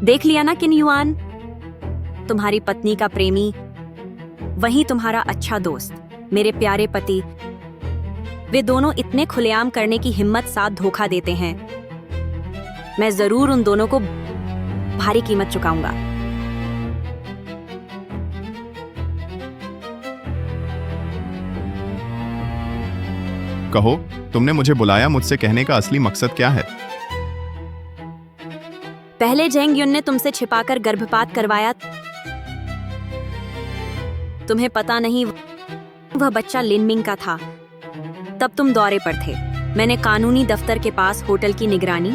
देख लिया ना किन युआन, तुम्हारी पत्नी का प्रेमी, वही तुम्हारा अच्छा दोस्त, मेरे प्यारे पति। वे दोनों इतने खुलेआम करने की हिम्मत साथ धोखा देते हैं। मैं जरूर उन दोनों को भारी कीमत चुकाऊंगा। कहो, तुमने मुझे बुलाया, मुझसे कहने का असली मकसद क्या है? पहले जेंग युन ने तुमसे छिपाकर गर्भपात करवाया। तुम्हें पता नहीं वह बच्चा लिनमिंग का था। तब तुम दौरे पर थे। मैंने कानूनी दफ्तर के पास होटल की निगरानी,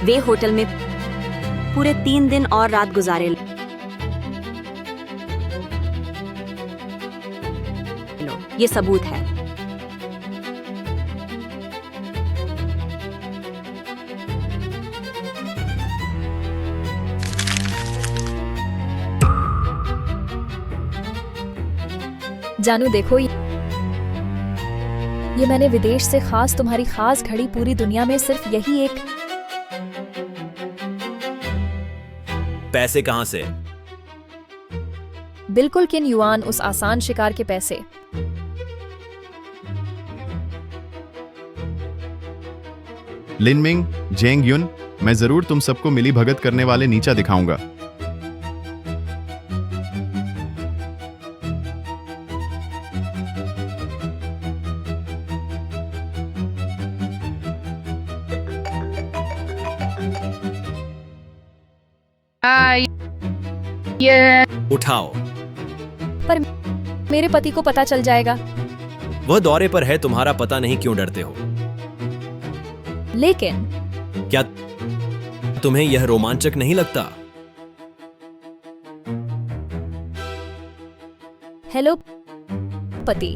वे होटल में पूरे 3 दिन और रात गुजारे। लो, ये सबूत है। जानू देखो, ये मैंने विदेश से खास तुम्हारी खास घड़ी पूरी दुनिया में सिर्फ यही एक। पैसे कहां से? बिल्कुल किन युआन, उस आसान शिकार के पैसे। लिनमिंग, जेंग युन, मैं जरूर तुम सबको मिली भगत करने वाले नीचा दिखाऊंगा। उठाओ। पर मेरे पति को पता चल जाएगा। वह दौरे पर है, तुम्हारा पता नहीं, क्यों डरते हो? लेकिन क्या तुम्हें यह रोमांचक नहीं लगता? हेलो पति।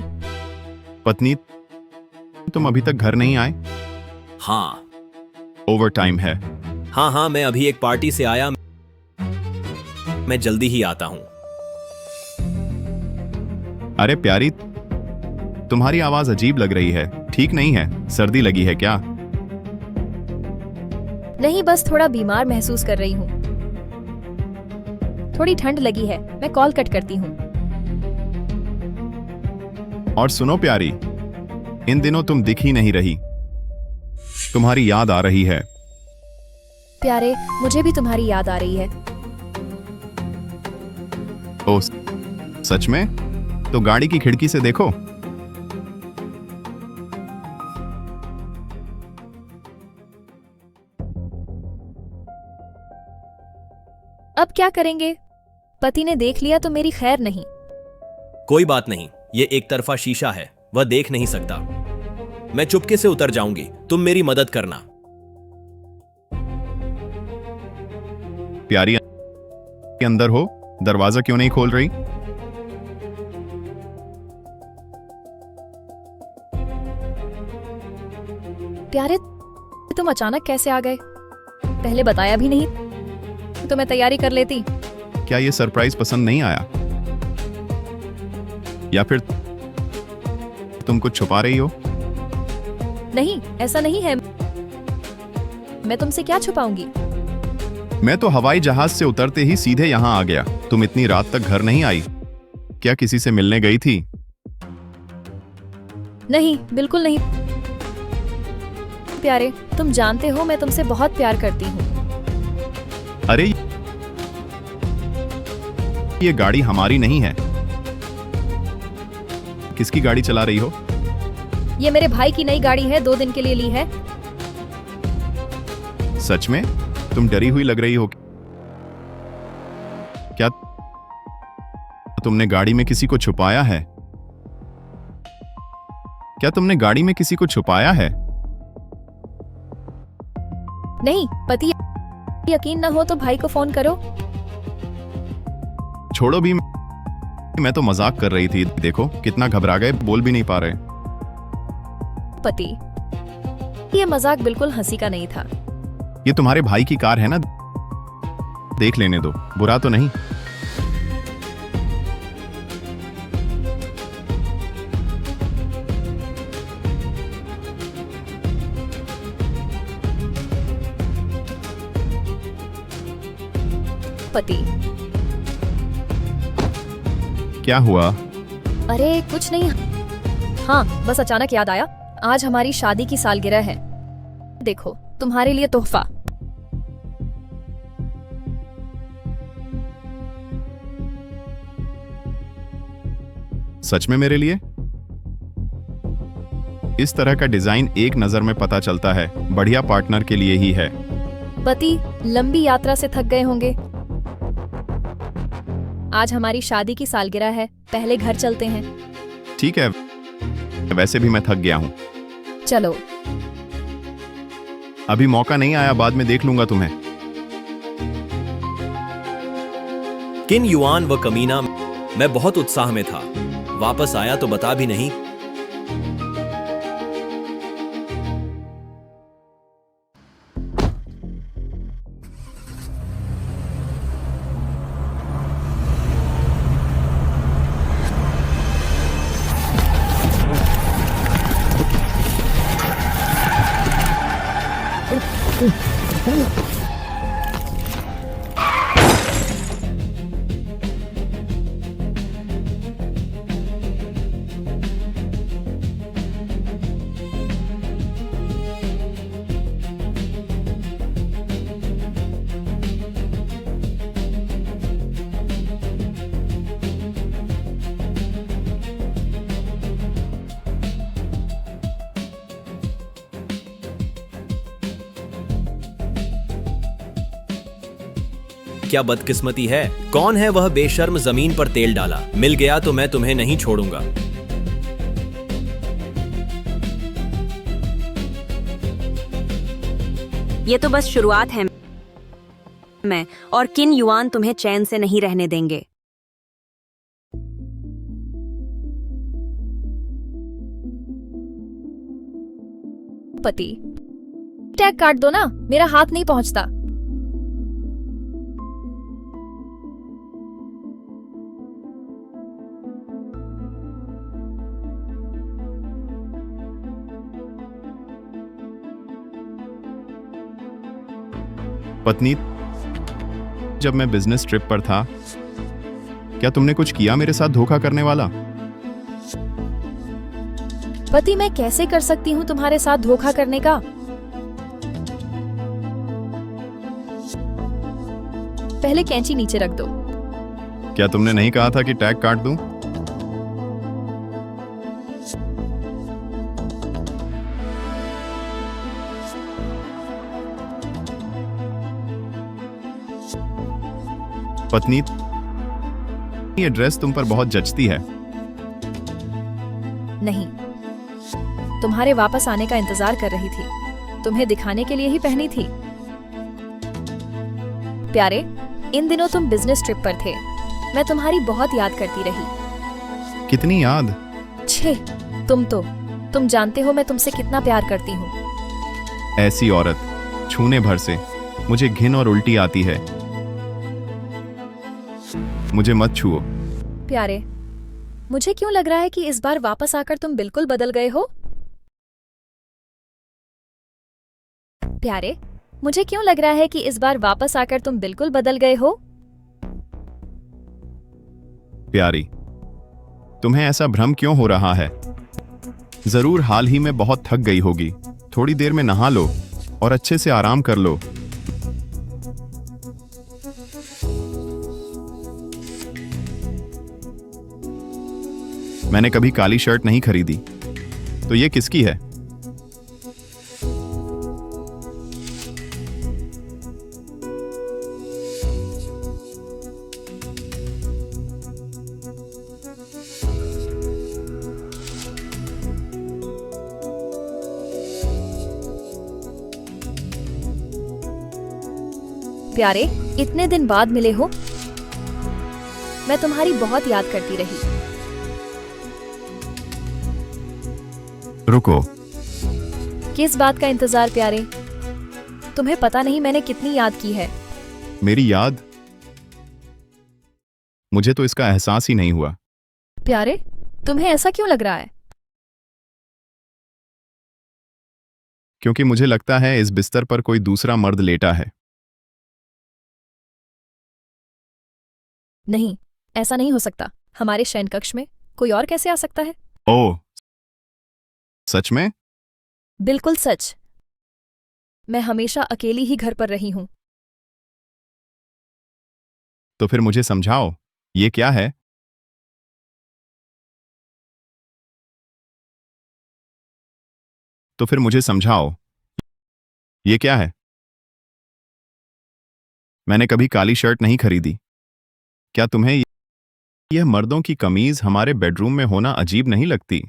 पत्नी, तुम अभी तक घर नहीं आए? हाँ। ओवर टाइम है। हाँ, मैं अभी एक पार्टी से आया, मैं जल्दी ही आता हूं। अरे प्यारी, तुम्हारी आवाज अजीब लग रही है। ठीक नहीं है? सर्दी लगी है क्या? नहीं, बस थोड़ा बीमार महसूस कर रही हूँ। थोड़ी ठंड लगी है। मैं कॉल कट करती हूँ। और सुनो प्यारी, इन दिनों तुम दिख ही नहीं रही। तुम्हारी याद आ रही है। प्यारे, मुझे भी तुम्हारी याद आ रही है। ओ, सच में? तो गाड़ी की खिड़की से देखो। अब क्या करेंगे? पति ने देख लिया तो मेरी खैर नहीं। कोई बात नहीं, ये एक तरफा शीशा है, वह देख नहीं सकता। मैं चुपके से उतर जाऊंगी, तुम मेरी मदद करना। प्यारी, अंदर हो, दरवाजा क्यों नहीं खोल रही? प्यारे, तुम अचानक कैसे आ गए? पहले बताया भी नहीं तो मैं तैयारी कर लेती। क्या ये सरप्राइज पसंद नहीं आया? या फिर तुम कुछ छुपा रही हो? नहीं, ऐसा नहीं है। मैं तुमसे क्या छुपाऊंगी? मैं तो हवाई जहाज से उतरते ही सीधे यहां आ गया। तुम इतनी रात तक घर नहीं आई? क्या किसी से मिलने गई थी? नहीं, बिल्कुल नहीं। प्यारे, तुम जानते हो मैं तुमसे बहुत प्यार करती हूँ। अरे, ये गाड़ी हमारी नहीं है। किसकी गाड़ी चला रही हो? ये मेरे भाई की नई गाड़ी है, 2 दिन के लिए ली है। सच में? तुम डरी हुई लग रही हो। क्या तुमने गाड़ी में किसी को छुपाया है? क्या तुमने गाड़ी में किसी को छुपाया है? नहीं पति, यकीन ना हो तो भाई को फोन करो। छोड़ो भी, मैं तो मजाक कर रही थी। देखो कितना घबरा गए, बोल भी नहीं पा रहे। पति, ये मजाक बिल्कुल हंसी का नहीं था। ये तुम्हारे भाई की कार है ना, देख लेने दो, बुरा तो नहीं। पति। क्या हुआ? अरे कुछ नहीं। हाँ, बस अचानक याद आया, आज हमारी शादी की सालगिरह है। देखो, तुम्हारे लिए तोहफा। सच में मेरे लिए? इस तरह का डिजाइन एक नजर में पता चलता है, बढ़िया पार्टनर के लिए ही है। पति, लंबी यात्रा से थक गए होंगे। आज हमारी शादी की सालगिरह है, पहले घर चलते हैं। ठीक है, वैसे भी मैं थक गया हूं। चलो। अभी मौका नहीं आया, बाद में देख लूंगा तुम्हें। किन युआन व कमीना, मैं बहुत उत्साह में था। वापस आया तो बता भी नहीं। क्या बदकिस्मती है। कौन है वह बेशर्म जमीन पर तेल डाला। मिल गया तो मैं तुम्हें नहीं छोड़ूंगा। ये तो बस शुरुआत है। मैं और किन युआन तुम्हें चैन से नहीं रहने देंगे। पति, टैग काट दो ना, मेरा हाथ नहीं पहुंचता। पत्नी, जब मैं बिजनेस ट्रिप पर था, क्या तुमने कुछ किया मेरे साथ धोखा करने वाला? पति, मैं कैसे कर सकती हूँ तुम्हारे साथ धोखा करने का? पहले कैंची नीचे रख दो। क्या तुमने नहीं कहा था कि टैग काट दूं? पत्नी, ये ड्रेस तुम पर बहुत जचती है। नहीं, तुम्हारे वापस आने का इंतजार कर रही थी। तुम्हें दिखाने के लिए ही पहनी थी। प्यारे, इन दिनों तुम बिजनेस ट्रिप पर थे। मैं तुम्हारी बहुत याद करती रही। कितनी याद? छे, तुम जानते हो मैं तुमसे कितना प्यार करती हूँ। ऐसी औरत, छूने भर से मुझे घिन और उल्टी आती है। मुझे मत छुओ। प्यारे, मुझे क्यों लग रहा है कि इस बार वापस आकर तुम बिल्कुल बदल गए हो? प्यारे, मुझे क्यों लग रहा है कि इस बार वापस आकर तुम बिल्कुल बदल गए हो? प्यारी, तुम्हें ऐसा भ्रम क्यों हो रहा है? जरूर हाल ही में बहुत थक गई होगी। थोड़ी देर में नहा लो और अच्छे से आराम कर लो। मैंने कभी काली शर्ट नहीं खरीदी, तो ये किसकी है? प्यारे, इतने दिन बाद मिले हो। मैं तुम्हारी बहुत याद करती रही। रुको। किस बात का इंतजार प्यारे? तुम्हें पता नहीं मैंने कितनी याद की है। मेरी याद? मुझे तो इसका एहसास ही नहीं हुआ। प्यारे, तुम्हें ऐसा क्यों लग रहा है? क्योंकि मुझे लगता है इस बिस्तर पर कोई दूसरा मर्द लेटा है। नहीं, ऐसा नहीं हो सकता। हमारे शयन कक्ष में कोई और कैसे आ सकता है? ओह, सच में? बिल्कुल सच। मैं हमेशा अकेली ही घर पर रही हूँ। तो फिर मुझे समझाओ, ये क्या है? तो फिर मुझे समझाओ, ये क्या है? मैंने कभी काली शर्ट नहीं खरीदी। क्या तुम्हें यह मर्दों की कमीज हमारे बेडरूम में होना अजीब नहीं लगती?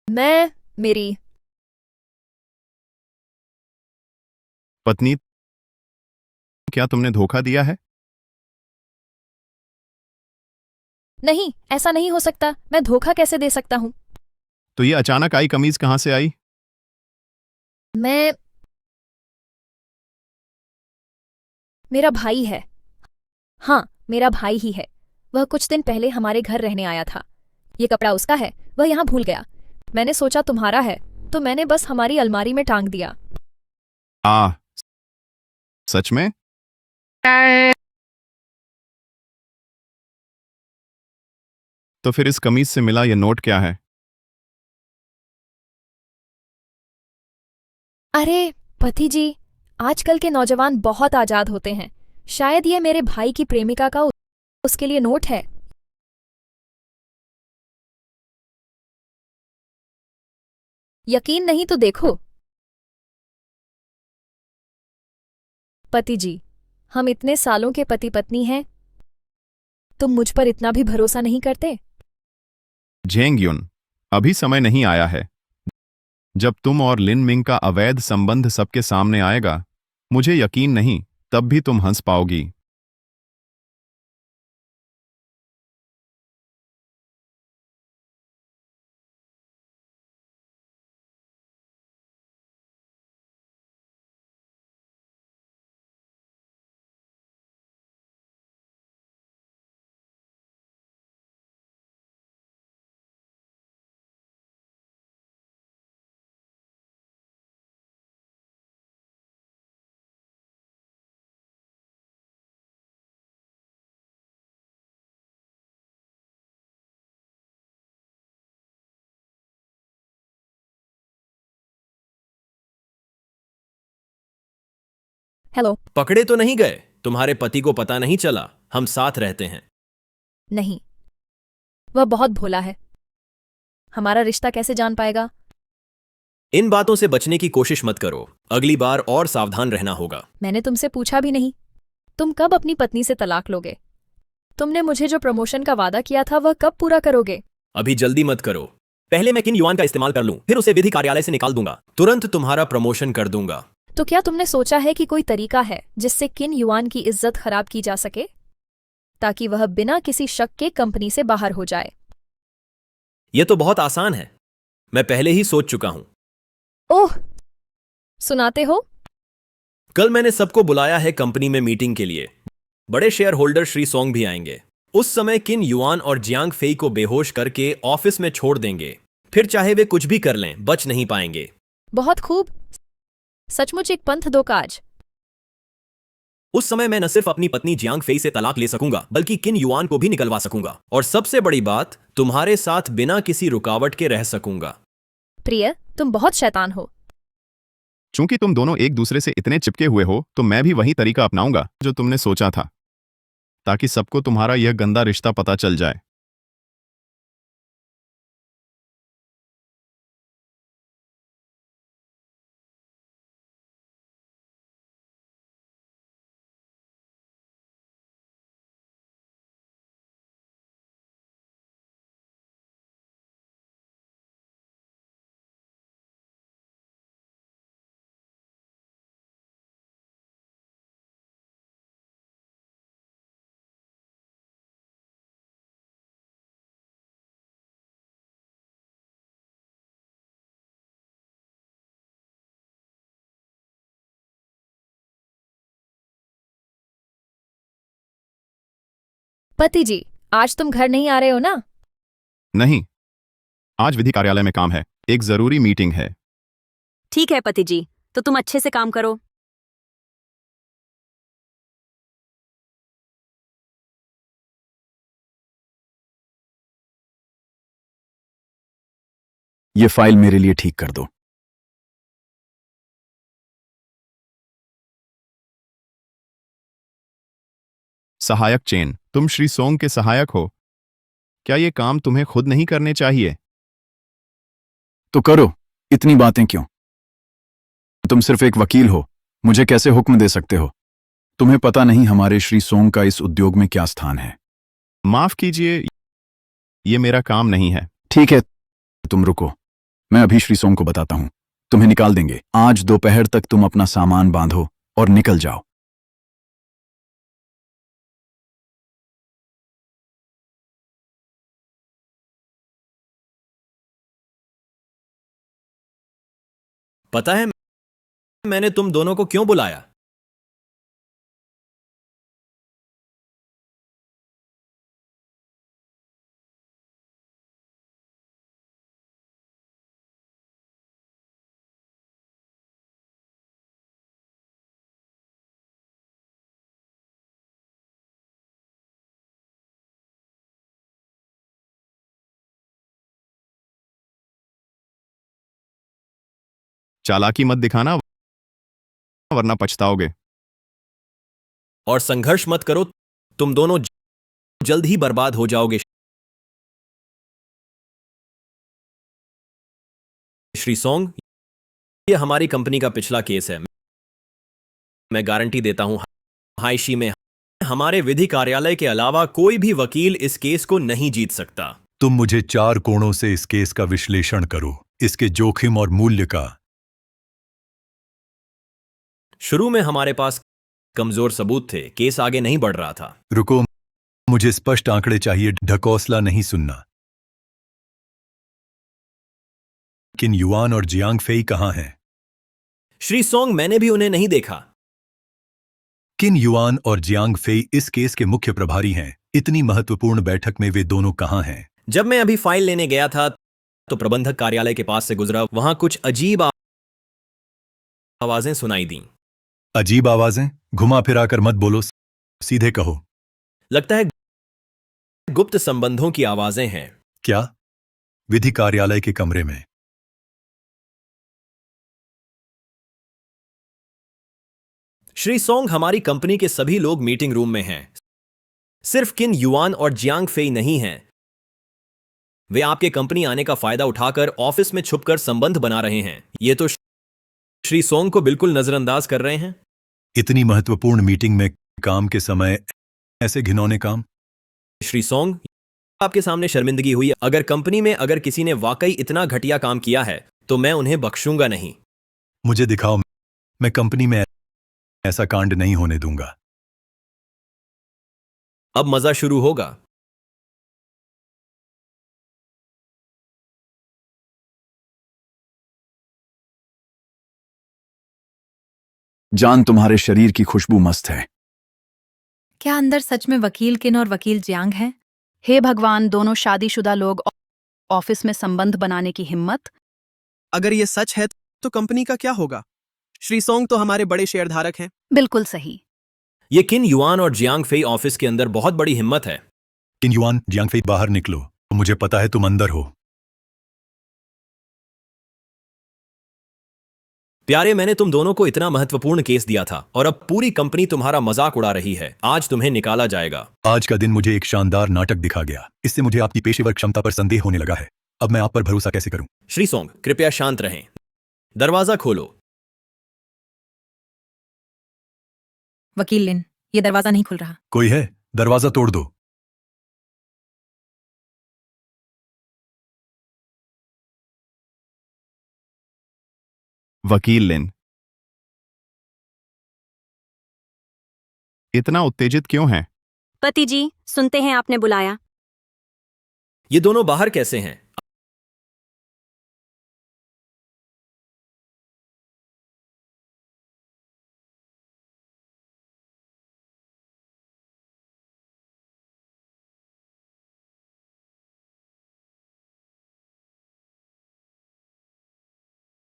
मैं मेरी पत्नी, क्या तुमने धोखा दिया है? नहीं, ऐसा नहीं हो सकता। मैं धोखा कैसे दे सकता हूँ? तो ये अचानक आई कमीज कहां से आई? मैं मेरा भाई है। हाँ, मेरा भाई ही है। वह कुछ दिन पहले हमारे घर रहने आया था। ये कपड़ा उसका है, वह यहाँ भूल गया। मैंने सोचा तुम्हारा है, तो मैंने बस हमारी अलमारी में टांग दिया। आ, सच में? तो फिर इस कमीज से मिला यह नोट क्या है? अरे पति जी, आजकल के नौजवान बहुत आजाद होते हैं। शायद ये मेरे भाई की प्रेमिका का उसके लिए नोट है। यकीन नहीं तो देखो। पति जी, हम इतने सालों के पति पत्नी हैं, तुम मुझ पर इतना भी भरोसा नहीं करते? जेंगयुन, अभी समय नहीं आया है। जब तुम और लिन मिंग का अवैध संबंध सबके सामने आएगा, मुझे यकीन नहीं, तब भी तुम हंस पाओगी। हेलो। पकड़े तो नहीं गए? तुम्हारे पति को पता नहीं चला हम साथ रहते हैं? नहीं, वह बहुत भोला है। हमारा रिश्ता कैसे जान पाएगा? इन बातों से बचने की कोशिश मत करो। अगली बार और सावधान रहना होगा। मैंने तुमसे पूछा भी नहीं। तुम कब अपनी पत्नी से तलाक लोगे? तुमने मुझे जो प्रमोशन का वादा किया था वह कब पूरा करोगे? अभी जल्दी मत करो। पहले मैं किन युआन का इस्तेमाल कर लूं, फिर उसे विधि कार्यालय से निकाल दूंगा। तुरंत तुम्हारा प्रमोशन कर दूंगा। तो क्या तुमने सोचा है कि कोई तरीका है जिससे किन युआन की इज्जत खराब की जा सके, ताकि वह बिना किसी शक के कंपनी से बाहर हो जाए? यह तो बहुत आसान है। मैं पहले ही सोच चुका हूं। ओह, सुनाते हो? कल मैंने सबको बुलाया है कंपनी में मीटिंग के लिए। बड़े शेयर होल्डर श्री सोंग भी आएंगे। उस समय किन युआन और जियांग फेई को बेहोश करके ऑफिस में छोड़ देंगे। फिर चाहे वे कुछ भी कर लें, बच नहीं पाएंगे। बहुत खूब। सचमुच एक पंथ दो काज। उस समय मैं न सिर्फ अपनी पत्नी जियांग फेई से तलाक ले सकूंगा, बल्कि किन युआन को भी निकलवा सकूंगा। और सबसे बड़ी बात, तुम्हारे साथ बिना किसी रुकावट के रह सकूंगा। प्रिय, तुम बहुत शैतान हो। चूंकि तुम दोनों एक दूसरे से इतने चिपके हुए हो, तो मैं भी वही तरीका अपनाऊंगा जो तुमने सोचा था, ताकि सबको तुम्हारा यह गंदा रिश्ता पता चल जाए। पति जी, आज तुम घर नहीं आ रहे हो ना? नहीं, आज विधि कार्यालय में काम है, एक जरूरी मीटिंग है। ठीक है पति जी, तो तुम अच्छे से काम करो। ये फाइल मेरे लिए ठीक कर दो। सहायक चेन, तुम श्री सोंग के सहायक हो। क्या ये काम तुम्हें खुद नहीं करने चाहिए? तो करो, इतनी बातें क्यों? तुम सिर्फ एक वकील हो, मुझे कैसे हुक्म दे सकते हो? तुम्हें पता नहीं हमारे श्री सोंग का इस उद्योग में क्या स्थान है। माफ कीजिए, ये मेरा काम नहीं है। ठीक है, तुम रुको, मैं अभी श्री सोंग को बताता हूं। तुम्हें निकाल देंगे। आज दोपहर तक तुम अपना सामान बांधो और निकल जाओ। पता है मैंने तुम दोनों को क्यों बुलाया? चालाकी मत दिखाना, वरना पछताओगे। और संघर्ष मत करो, तुम दोनों जल्द ही बर्बाद हो जाओगे। श्री सोंग, ये हमारी कंपनी का पिछला केस है। मैं गारंटी देता हूं, हाईशी में हमारे विधि कार्यालय के अलावा कोई भी वकील इस केस को नहीं जीत सकता। तुम मुझे 4 कोणों से इस केस का विश्लेषण करो, इसके जोखिम और मूल्य का। शुरू में हमारे पास कमजोर सबूत थे, केस आगे नहीं बढ़ रहा था। रुको, मुझे स्पष्ट आंकड़े चाहिए, ढकोसला नहीं सुनना। किन युआन और जियांग फेई कहां हैं? श्री सोंग, मैंने भी उन्हें नहीं देखा। किन युआन और जियांग फेई इस केस के मुख्य प्रभारी हैं। इतनी महत्वपूर्ण बैठक में वे दोनों कहां हैं? जब मैं अभी फाइल लेने गया था तो प्रबंधक कार्यालय के पास से गुजरा, वहां कुछ अजीब आवाजें सुनाई दी। अजीब आवाजें? घुमा फिराकर मत बोलो, सीधे कहो। लगता है गुप्त संबंधों की आवाजें हैं। क्या? विधि कार्यालय के कमरे में? श्री सोंग, हमारी कंपनी के सभी लोग मीटिंग रूम में हैं। सिर्फ किन युआन और जियांग फेई नहीं हैं। वे आपके कंपनी आने का फायदा उठाकर ऑफिस में छुपकर संबंध बना रहे हैं। ये तो श्री सोंग को बिल्कुल नजरअंदाज कर रहे हैं। इतनी महत्वपूर्ण मीटिंग में काम के समय ऐसे घिनौने काम? श्री सोंग, आपके सामने शर्मिंदगी हुई। अगर कंपनी में अगर किसी ने वाकई इतना घटिया काम किया है तो मैं उन्हें बख्शूंगा नहीं। मुझे दिखाओ, मैं कंपनी में ऐसा कांड नहीं होने दूंगा। अब मजा शुरू होगा। जान, तुम्हारे शरीर की खुशबू मस्त है। क्या अंदर सच में वकील किन और वकील जियांग हैं? हे भगवान, दोनों शादीशुदा लोग ऑफिस में संबंध बनाने की हिम्मत। अगर ये सच है तो कंपनी का क्या होगा? श्री सोंग तो हमारे बड़े शेयरधारक हैं। बिल्कुल सही। ये किन युआन और जियांग फेई ऑफिस के अंदर बहुत बड़ी हिम्मत है। किन युआन, जियांग फेई, बाहर निकलो। मुझे पता है तुम अंदर हो। प्यारे, मैंने तुम दोनों को इतना महत्वपूर्ण केस दिया था और अब पूरी कंपनी तुम्हारा मजाक उड़ा रही है। आज तुम्हें निकाला जाएगा। आज का दिन मुझे एक शानदार नाटक दिखा गया। इससे मुझे आपकी पेशेवर क्षमता पर संदेह होने लगा है। अब मैं आप पर भरोसा कैसे करूं? श्री सोंग, कृपया शांत रहें। दरवाजा खोलो। वकील लिन, ये दरवाजा नहीं खुल रहा। कोई है? दरवाजा तोड़ दो। वकील लिन, इतना उत्तेजित क्यों है? पति जी, सुनते हैं आपने बुलाया। ये दोनों बाहर कैसे हैं?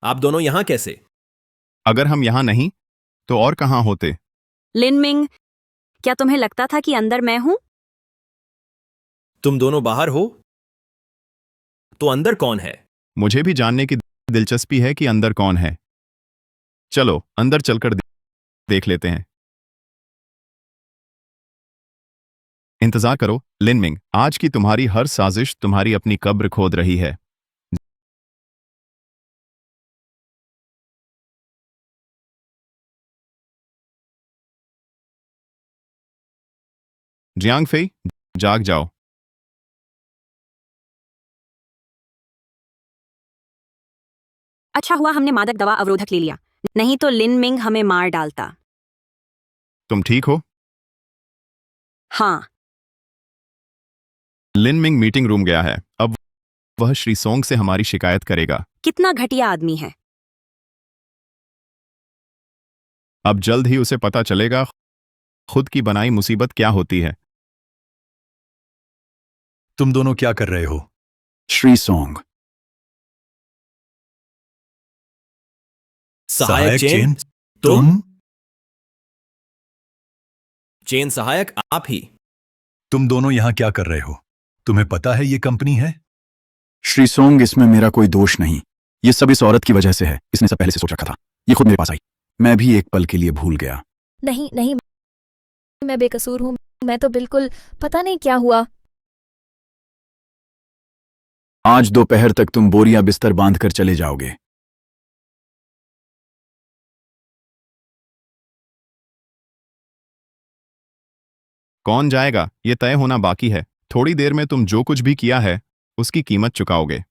आप दोनों यहां कैसे? अगर हम यहां नहीं तो और कहां होते? लिन मिंग, क्या तुम्हें लगता था कि अंदर मैं हूं? तुम दोनों बाहर हो तो अंदर कौन है? मुझे भी जानने की दिलचस्पी है कि अंदर कौन है। चलो अंदर चलकर देख लेते हैं। इंतजार करो लिनमिंग, आज की तुम्हारी हर साजिश तुम्हारी अपनी कब्र खोद रही है। जियांग फेई, जाग जाओ। अच्छा हुआ हमने मादक दवा अवरोधक ले लिया, नहीं तो लिन मिंग हमें मार डालता। तुम ठीक हो? हाँ, लिनमिंग मीटिंग रूम गया है। अब वह श्री सोंग से हमारी शिकायत करेगा। कितना घटिया आदमी है। अब जल्द ही उसे पता चलेगा खुद की बनाई मुसीबत क्या होती है। तुम दोनों क्या कर रहे हो? श्री सोंग, सहायक चेन, तुम? चेन सहायक आप ही? तुम दोनों यहां क्या कर रहे हो? तुम्हें पता है ये कंपनी है? श्री सोंग, इसमें मेरा कोई दोष नहीं। ये सब इस औरत की वजह से है। इसने सब पहले से सोच रखा था। ये खुद मेरे पास आई। मैं भी एक पल के लिए भूल गया। नहीं नहीं, मैं बेकसूर हूँ। मैं तो बिल्कुल पता नहीं क्या हुआ। आज दोपहर तक तुम बोरिया बिस्तर बांध कर चले जाओगे। कौन जाएगा ये तय होना बाकी है। थोड़ी देर में तुम जो कुछ भी किया है उसकी कीमत चुकाओगे।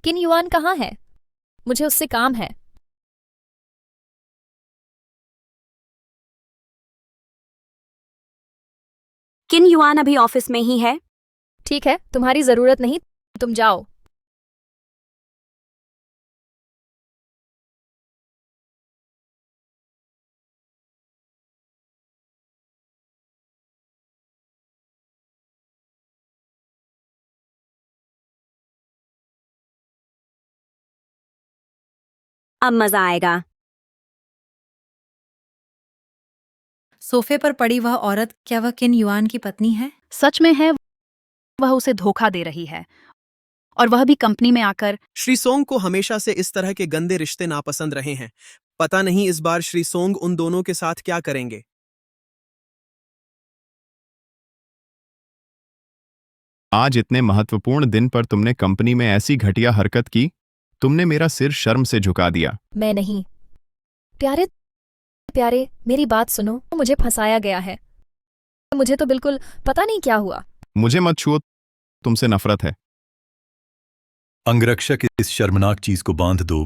किन युआन कहाँ है? मुझे उससे काम है। किन युआन अभी ऑफिस में ही है। ठीक है, तुम्हारी जरूरत नहीं, तुम जाओ। अब मजा आएगा। सोफे पर पड़ी वह औरत, क्या वह किन युआन की पत्नी है? सच में है, वह उसे धोखा दे रही है, और वह भी कंपनी में आकर। श्री सोंग को हमेशा से इस तरह के गंदे रिश्ते नापसंद रहे हैं। पता नहीं इस बार श्री सोंग उन दोनों के साथ क्या करेंगे। आज इतने महत्वपूर्ण दिन पर तुमने कंपनी में ऐसी घटिया हरकत की। तुमने मेरा सिर शर्म से झुका दिया। मैं नहीं। प्यारे प्यारे, मेरी बात सुनो, मुझे फंसाया गया है। मुझे तो बिल्कुल पता नहीं क्या हुआ। मुझे मत छुओ, तुमसे नफरत है। अंगरक्षक, इस शर्मनाक चीज को बांध दो,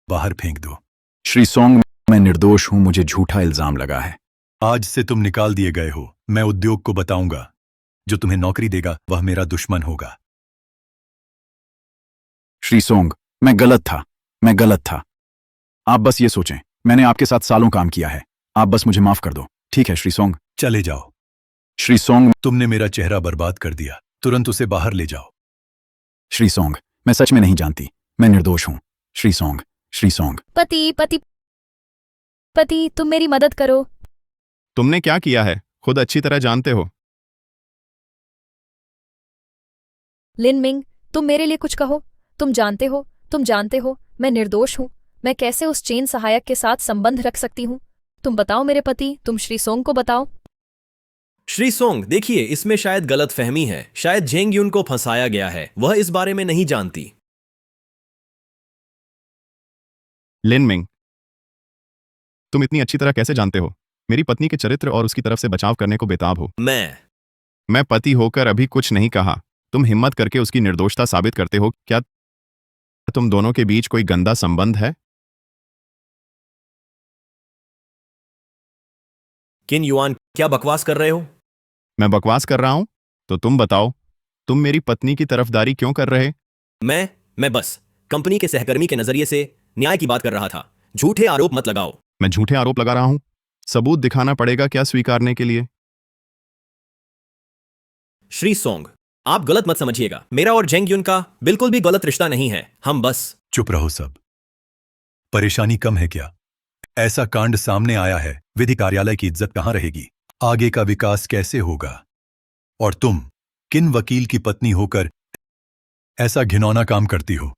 बाहर फेंक दो। श्री सोंग, मैं निर्दोष हूं। मुझे झूठा इल्जाम लगा है। आज से तुम निकाल दिए गए हो। मैं उद्योग को बताऊंगा। जो तुम्हें नौकरी देगा वह मेरा दुश्मन होगा। श्री सोंग, मैं गलत था। मैं गलत था। आप बस ये सोचें, मैंने आपके साथ सालों काम किया है। आप बस मुझे माफ कर दो, ठीक है श्री सोंग? चले जाओ। श्री सोंग, तुमने मेरा चेहरा बर्बाद कर दिया। तुरंत उसे बाहर ले जाओ। श्री सोंग, मैं सच में नहीं जानती। मैं निर्दोष हूं। Shri song, Shri song. पति पति पति, तुम मेरी मदद करो। तुमने क्या किया है खुद अच्छी तरह जानते हो। लिन मिंग, तुम मेरे लिए कुछ कहो। तुम जानते हो मैं निर्दोष हूँ। मैं कैसे उस चेन सहायक के साथ संबंध रख सकती हूँ? तुम बताओ मेरे पति, तुम श्री सोंग को बताओ। श्री सोंग, देखिए इसमें शायद गलत फहमी है। शायद जेंग युन को फंसाया गया है। वह इस बारे में नहीं जानती। लिन मिंग, तुम इतनी अच्छी तरह कैसे जानते हो? मेरी पत्नी के चरित्र और उसकी तरफ से बचाव करने को बेताब हो। मैं पति होकर अभी कुछ नहीं कहा। तुम हिम्मत करके उसकी निर्दोषता साबित करते हो। क्या तुम दोनों के बीच कोई गंदा संबंध है? किन युआन, क्या बकवास कर रहे हो? मैं बकवास कर रहा हूं? तो तुम बताओ, तुम मेरी पत्नी की तरफदारी क्यों कर रहे? मैं बस कंपनी के सहकर्मी के नजरिए से न्याय की बात कर रहा था। झूठे आरोप मत लगाओ। मैं झूठे आरोप लगा रहा हूं? सबूत दिखाना पड़ेगा क्या स्वीकारने के लिए? श्री सोंग, आप गलत मत समझिएगा। मेरा और जेंग युन का बिल्कुल भी गलत रिश्ता नहीं है। हम बस। चुप रहो सब। परेशानी कम है क्या? ऐसा कांड सामने आया है, विधि कार्यालय की इज्जत कहां रहेगी? आगे का विकास कैसे होगा? और तुम किन वकील की पत्नी होकर ऐसा घिनौना काम करती हो?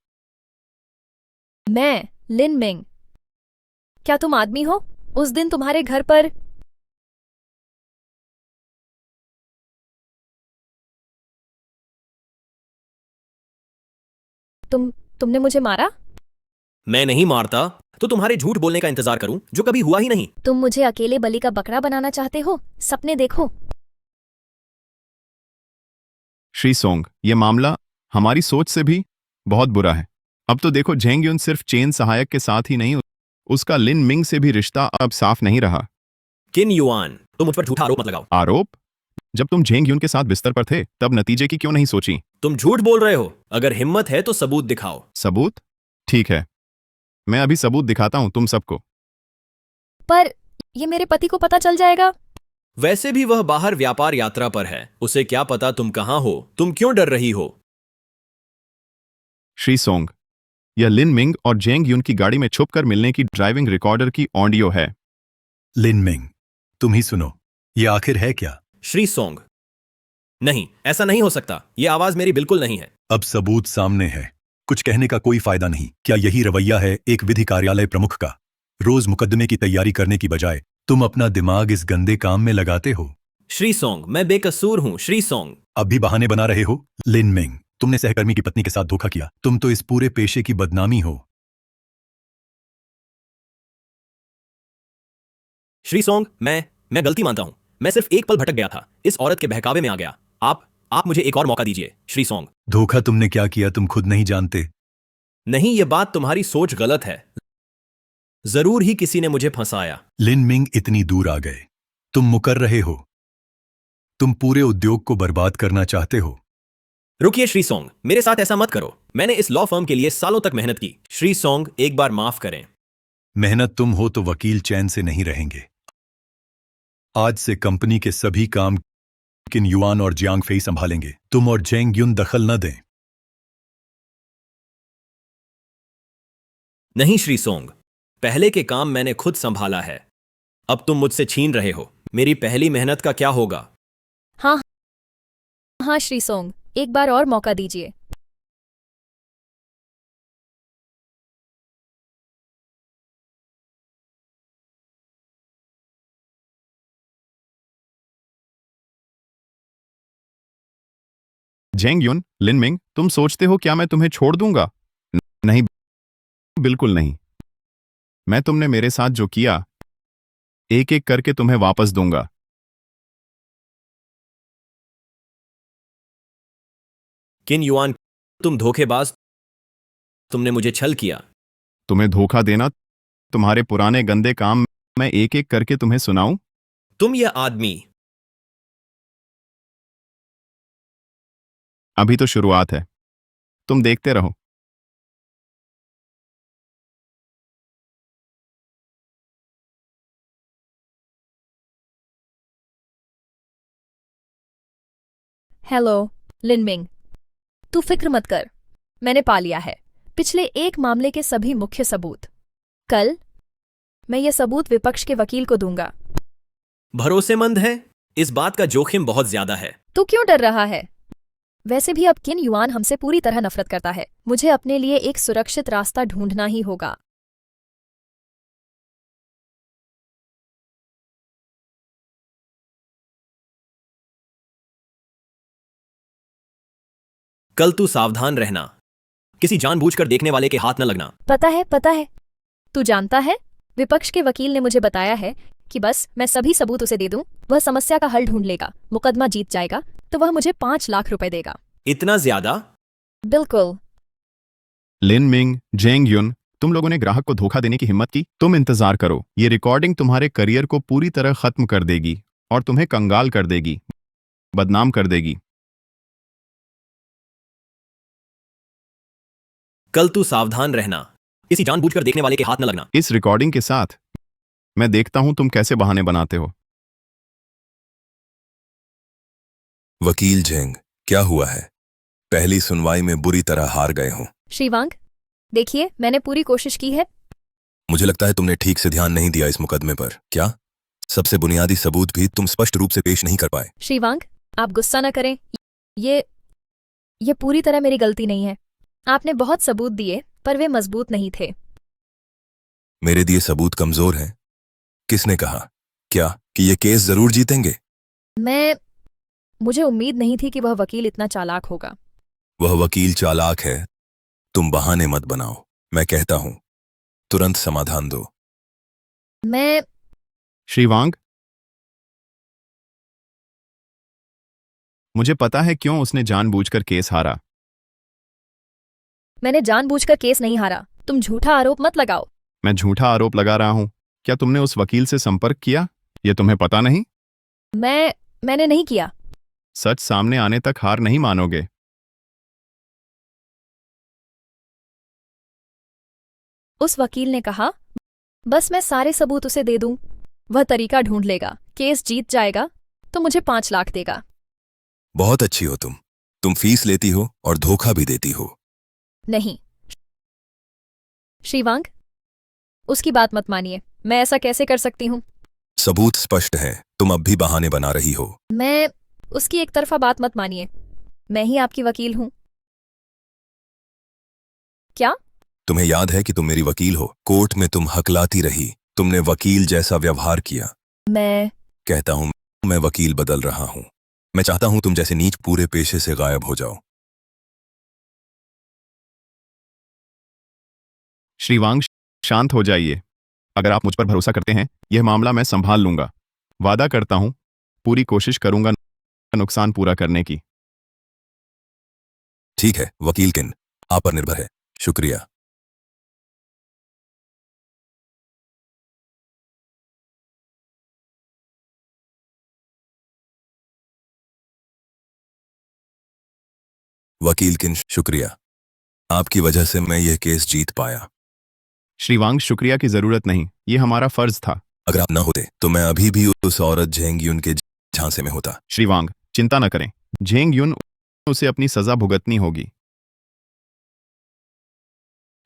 मैं लिन मिंग। क्या तुम आदमी हो? उस दिन तुम्हारे घर पर तुमने मुझे मारा? मैं नहीं मारता तो तुम्हारे झूठ बोलने का इंतजार करूं जो कभी हुआ ही नहीं। तुम मुझे अकेले बलि का बकरा बनाना चाहते हो? सपने देखो। श्री सोंग, ये मामला हमारी सोच से भी बहुत बुरा है। अब तो देखो, झेंग युन सिर्फ चेन सहायक के साथ ही नहीं, उसका लिन मिंग से भी रिश्ता अब साफ नहीं रहा। किन युआन, तुम मुझ पर झूठा आरोप मत लगाओ। आरोप? जब तुम झेंग युन के साथ बिस्तर पर थे तब नतीजे की क्यों नहीं सोची? तुम झूठ बोल रहे हो। अगर हिम्मत है तो सबूत दिखाओ। सबूत? ठीक है, मैं अभी सबूत दिखाता हूं तुम सबको। पर ये मेरे पति को पता चल जाएगा। वैसे भी वह बाहर व्यापार यात्रा पर है, उसे क्या पता तुम कहां हो। तुम क्यों डर रही हो? श्री सोंग, यह लिन मिंग और जेंग युन की गाड़ी में छुपकर मिलने की ड्राइविंग रिकॉर्डर की ऑडियो है। लिन मिंग, तुम ही सुनो, ये आखिर है क्या? श्री सोंग, नहीं, ऐसा नहीं हो सकता। यह आवाज मेरी बिल्कुल नहीं है। अब सबूत सामने है, कुछ कहने का कोई फायदा नहीं। क्या यही रवैया है एक विधि कार्यालय प्रमुख का? रोज मुकदमे की तैयारी करने की बजाय तुम अपना दिमाग इस गंदे काम में लगाते हो। श्री सोंग, मैं बेकसूर हूं। श्री सोंग, अब भी बहाने बना रहे हो? लिन मिंग, तुमने सहकर्मी की पत्नी के साथ धोखा किया। तुम तो इस पूरे पेशे की बदनामी हो। श्री सोंग, मैं गलती मानता हूं। मैं सिर्फ एक पल भटक गया था, इस औरत के बहकावे में आ गया। आप मुझे एक और मौका दीजिए। श्री सोंग, धोखा तुमने क्या किया तुम खुद नहीं जानते। नहीं, यह बात तुम्हारी सोच गलत है। जरूर ही किसी ने मुझे फंसाया। लिन मिंग, इतनी दूर आ गए, तुम मुकर रहे हो। तुम पूरे उद्योग को बर्बाद करना चाहते हो। रुकिए श्री सोंग, मेरे साथ ऐसा मत करो। मैंने इस लॉ फर्म के लिए सालों तक मेहनत की। श्री सोंग, एक बार माफ करें। मेहनत तुम हो तो वकील चैन से नहीं रहेंगे। आज से कंपनी के सभी काम किन युआन और जियांग फेई संभालेंगे। तुम और जेंग युन दखल न दें। नहीं श्री सोंग, पहले के काम मैंने खुद संभाला है। अब तुम मुझसे छीन रहे हो। मेरी पहली मेहनत का क्या होगा? हाँ श्री सोंग, एक बार और मौका दीजिए। जेंग युन, लिन मिंग, तुम सोचते हो क्या मैं तुम्हें छोड़ दूंगा? नहीं, बिल्कुल नहीं। मैं तुमने मेरे साथ जो किया, एक एक करके तुम्हें वापस दूंगा। किन युआन, तुम धोखेबाज। तुमने मुझे छल किया। तुम्हें धोखा देना, तुम्हारे पुराने गंदे काम मैं एक एक करके तुम्हें सुनाऊं? तुम यह आदमी। अभी तो शुरुआत है, तुम देखते रहो। हेलो लिन मिंग, तू फिक्र मत कर, मैंने पा लिया है पिछले एक मामले के सभी मुख्य सबूत। कल मैं ये सबूत विपक्ष के वकील को दूंगा। भरोसेमंद है? इस बात का जोखिम बहुत ज्यादा है। तू क्यों डर रहा है? वैसे भी अब किन युआन हमसे पूरी तरह नफरत करता है। मुझे अपने लिए एक सुरक्षित रास्ता ढूंढना ही होगा। कल तू सावधान रहना। किसी जानबूझकर देखने वाले के हाथ न लगना। पता है। तू जानता है, विपक्ष के वकील ने मुझे बताया है कि बस मैं सभी सबूत उसे दे दूं, वह समस्या का हल ढूंढ लेगा, मुकदमा जीत जाएगा, तो वह मुझे 5 लाख रुपए देगा। इतना ज्यादा? बिल्कुल। लिन मिंग, जेंग युन, तुम लोगों ने ग्राहक को धोखा देने की हिम्मत की? तुम इंतजार करो, ये रिकॉर्डिंग तुम्हारे करियर को पूरी तरह खत्म कर देगी और तुम्हें कंगाल कर देगी, बदनाम कर देगी। कल तू सावधान रहना। किसी जानबूझकर देखने वाले के हाथ न लगना। इस रिकॉर्डिंग के साथ मैं देखता हूं तुम कैसे बहाने बनाते हो। वकील जेंग, क्या हुआ है? पहली सुनवाई में बुरी तरह हार गए हो। श्रीवांग, देखिए, मैंने पूरी कोशिश की है। मुझे लगता है तुमने ठीक से ध्यान नहीं दिया इस मुकदमे पर। क्या सबसे बुनियादी सबूत भी तुम स्पष्ट रूप से पेश नहीं कर पाए। श्रीवांग, आप गुस्सा न करें। ये पूरी तरह मेरी गलती नहीं है। आपने बहुत सबूत दिए पर वे मजबूत नहीं थे। मेरे दिए सबूत कमजोर हैं। किसने कहा क्या कि ये केस जरूर जीतेंगे? मुझे उम्मीद नहीं थी कि वह वकील इतना चालाक होगा। वह वकील चालाक है। तुम बहाने मत बनाओ। मैं कहता हूं तुरंत समाधान दो। श्रीवांग, मुझे पता है क्यों उसने जानबूझकर केस हारा। मैंने जानबूझकर केस नहीं हारा। तुम झूठा आरोप मत लगाओ। मैं झूठा आरोप लगा रहा हूं। क्या तुमने उस वकील से संपर्क किया? यह तुम्हें पता नहीं? मैंने नहीं किया। सच सामने आने तक हार नहीं मानोगे। उस वकील ने कहा, बस मैं सारे सबूत उसे दे दूं, वह तरीका ढूंढ लेगा, केस जीत जाएगा तो मुझे 5 लाख देगा। बहुत अच्छी हो तुम फीस लेती हो और धोखा भी देती हो। नहीं श्रीवांग, उसकी बात मत मानिए। मैं ऐसा कैसे कर सकती हूँ? सबूत स्पष्ट हैं। तुम अब भी बहाने बना रही हो। उसकी एक तरफा बात मत मानिए। मैं ही आपकी वकील हूं। क्या? तुम्हें याद है कि तुम मेरी वकील हो? कोर्ट में तुम हकलाती रही। तुमने वकील जैसा व्यवहार किया। मैं कहता हूं मैं वकील बदल रहा हूं। मैं चाहता हूं तुम जैसे नीच पूरे पेशे से गायब हो जाओ। श्रीवांग, शांत हो जाइए। अगर आप मुझ पर भरोसा करते हैं, यह मामला मैं संभाल लूंगा। वादा करता हूं, पूरी कोशिश करूंगा नुकसान पूरा करने की। ठीक है वकील किन, आप पर निर्भर है। शुक्रिया। वकील किन, शुक्रिया। आपकी वजह से मैं यह केस जीत पाया। श्रीवांग, शुक्रिया की जरूरत नहीं, ये हमारा फर्ज था। अगर आप न होते तो मैं अभी भी उस औरत झेंग युन के झांसे में होता। श्रीवांग, चिंता न करें। झेंग युन उसे अपनी सजा भुगतनी होगी।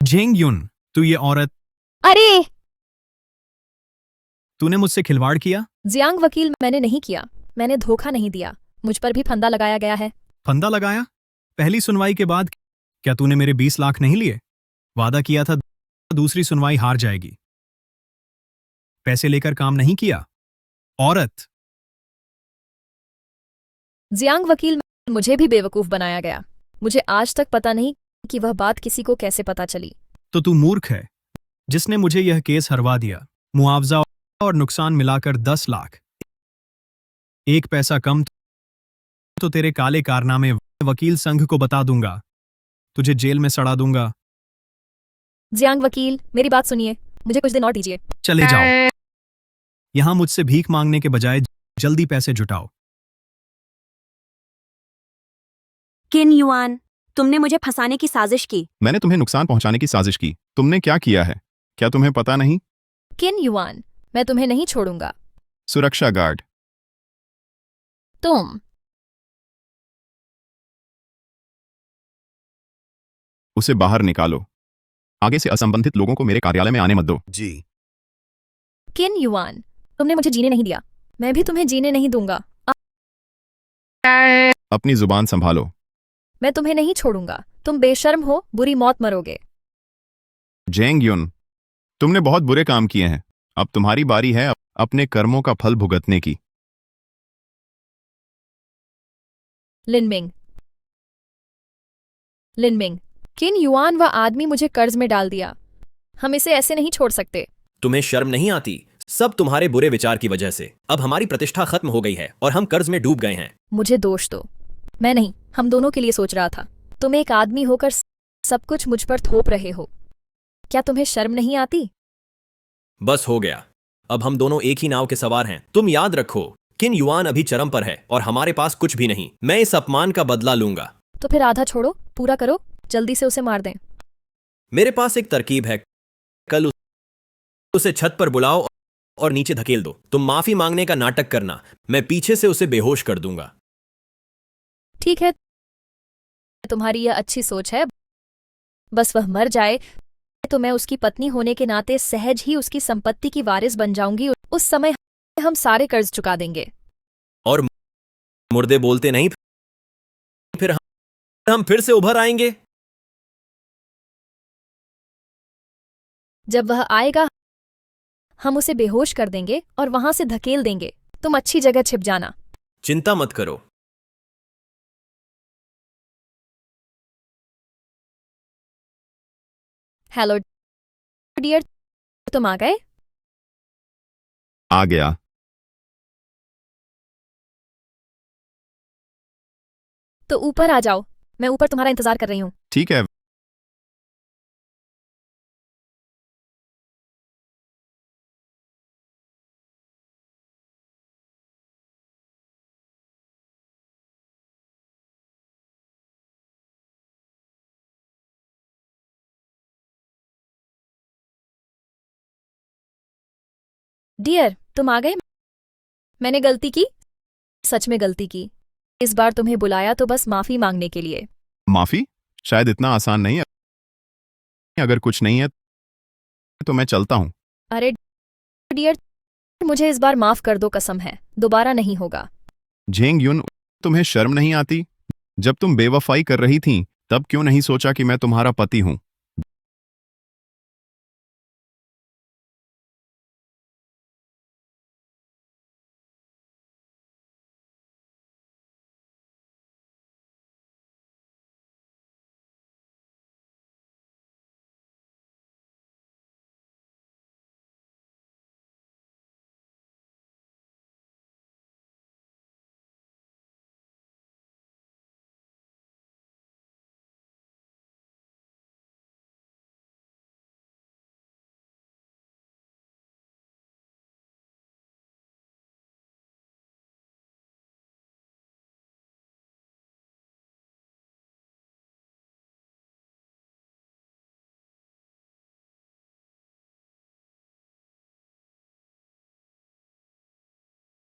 झेंग युन, तू ये औरत, अरे तूने मुझसे खिलवाड़ किया? जियांग वकील, मैंने नहीं किया। मैंने धोखा नहीं दिया। मुझ पर भी फंदा लगाया गया है। फंदा लगाया? पहली सुनवाई के बाद क्या तूने मेरे 20 लाख नहीं लिए? वादा किया था दूसरी सुनवाई हार जाएगी। पैसे लेकर काम नहीं किया। औरत। जियांग वकील, मुझे भी बेवकूफ बनाया गया। मुझे आज तक पता नहीं कि वह बात किसी को कैसे पता चली। तो तू मूर्ख है जिसने मुझे यह केस हरवा दिया। मुआवजा और नुकसान मिलाकर 10 लाख। एक पैसा कम तो तेरे काले कारनामे वकील संघ को बता दूंगा। तुझे जेल में सड़ा दूंगा। जियांग वकील, मेरी बात सुनिए। मुझे कुछ दिन और दीजिए। चले जाओ। यहां मुझसे भीख मांगने के बजाय जल्दी पैसे जुटाओ। किन युआन, तुमने मुझे फंसाने की साजिश की। मैंने तुम्हें नुकसान पहुंचाने की साजिश की। तुमने क्या किया है? क्या तुम्हें पता नहीं? किन युआन, मैं तुम्हें नहीं छोड़ूंगा। सुरक्षा गार्ड। तुम उसे बाहर निकालो। आगे से असंबंधित लोगों को मेरे कार्यालय में आने मत दो। जी। किन युआन, तुमने मुझे जीने नहीं दिया। मैं भी तुम्हें जीने नहीं दूंगा। अपनी जुबान संभालो। मैं तुम्हें नहीं छोड़ूंगा। तुम बेशर्म हो, बुरी मौत मरोगे। जेंग युन, तुमने बहुत बुरे काम किए हैं। अब तुम्हारी बारी है अपने कर्मों का फल भुगतने की। लिनमिंग, किन युआन, वह आदमी मुझे कर्ज में डाल दिया। हम इसे ऐसे नहीं छोड़ सकते। तुम्हें शर्म नहीं आती? सब तुम्हारे बुरे विचार की वजह से। अब हमारी प्रतिष्ठा खत्म हो गई है और हम कर्ज में डूब गए हैं। मुझे दोष दो। मैं नहीं, हम दोनों के लिए सोच रहा था। तुम एक आदमी होकर सब कुछ मुझ पर थोप रहे हो। क्या तुम्हें शर्म नहीं आती? बस हो गया। अब हम दोनों एक ही नाव के सवार हैं। तुम याद रखो, किन युआन अभी चरम पर है और हमारे पास कुछ भी नहीं। मैं इस अपमान का बदला लूंगा। तो फिर आधा छोड़ो, पूरा करो। जल्दी से उसे मार दें। मेरे पास एक तरकीब है। कल उसे छत पर बुलाओ और नीचे धकेल दो। तुम माफी मांगने का नाटक करना। मैं पीछे से उसे बेहोश कर दूंगा। ठीक है, तुम्हारी यह अच्छी सोच है। बस वह मर जाए तो मैं उसकी पत्नी होने के नाते सहज ही उसकी संपत्ति की वारिस बन जाऊंगी। उस समय हम सारे कर्ज चुका देंगे। और मुर्दे बोलते नहीं, फिर हम फिर से उभर आएंगे। जब वह आएगा हम उसे बेहोश कर देंगे और वहां से धकेल देंगे। तुम अच्छी जगह छिप जाना। चिंता मत करो। हेलो डियर, तुम आ गए? आ गया। तो ऊपर आ जाओ, मैं ऊपर तुम्हारा इंतजार कर रही हूँ। ठीक है। डियर, तुम आ गए? मैंने गलती की, सच में गलती की। इस बार तुम्हें बुलाया तो बस माफी मांगने के लिए। माफी? शायद इतना आसान नहीं है। अगर कुछ नहीं है तो मैं चलता हूं। अरे डियर, मुझे इस बार माफ कर दो, कसम है दोबारा नहीं होगा। झेंग युन, तुम्हें शर्म नहीं आती? जब तुम बेवफाई कर रही थीं, तब क्यों नहीं सोचा कि मैं तुम्हारा पति हूं?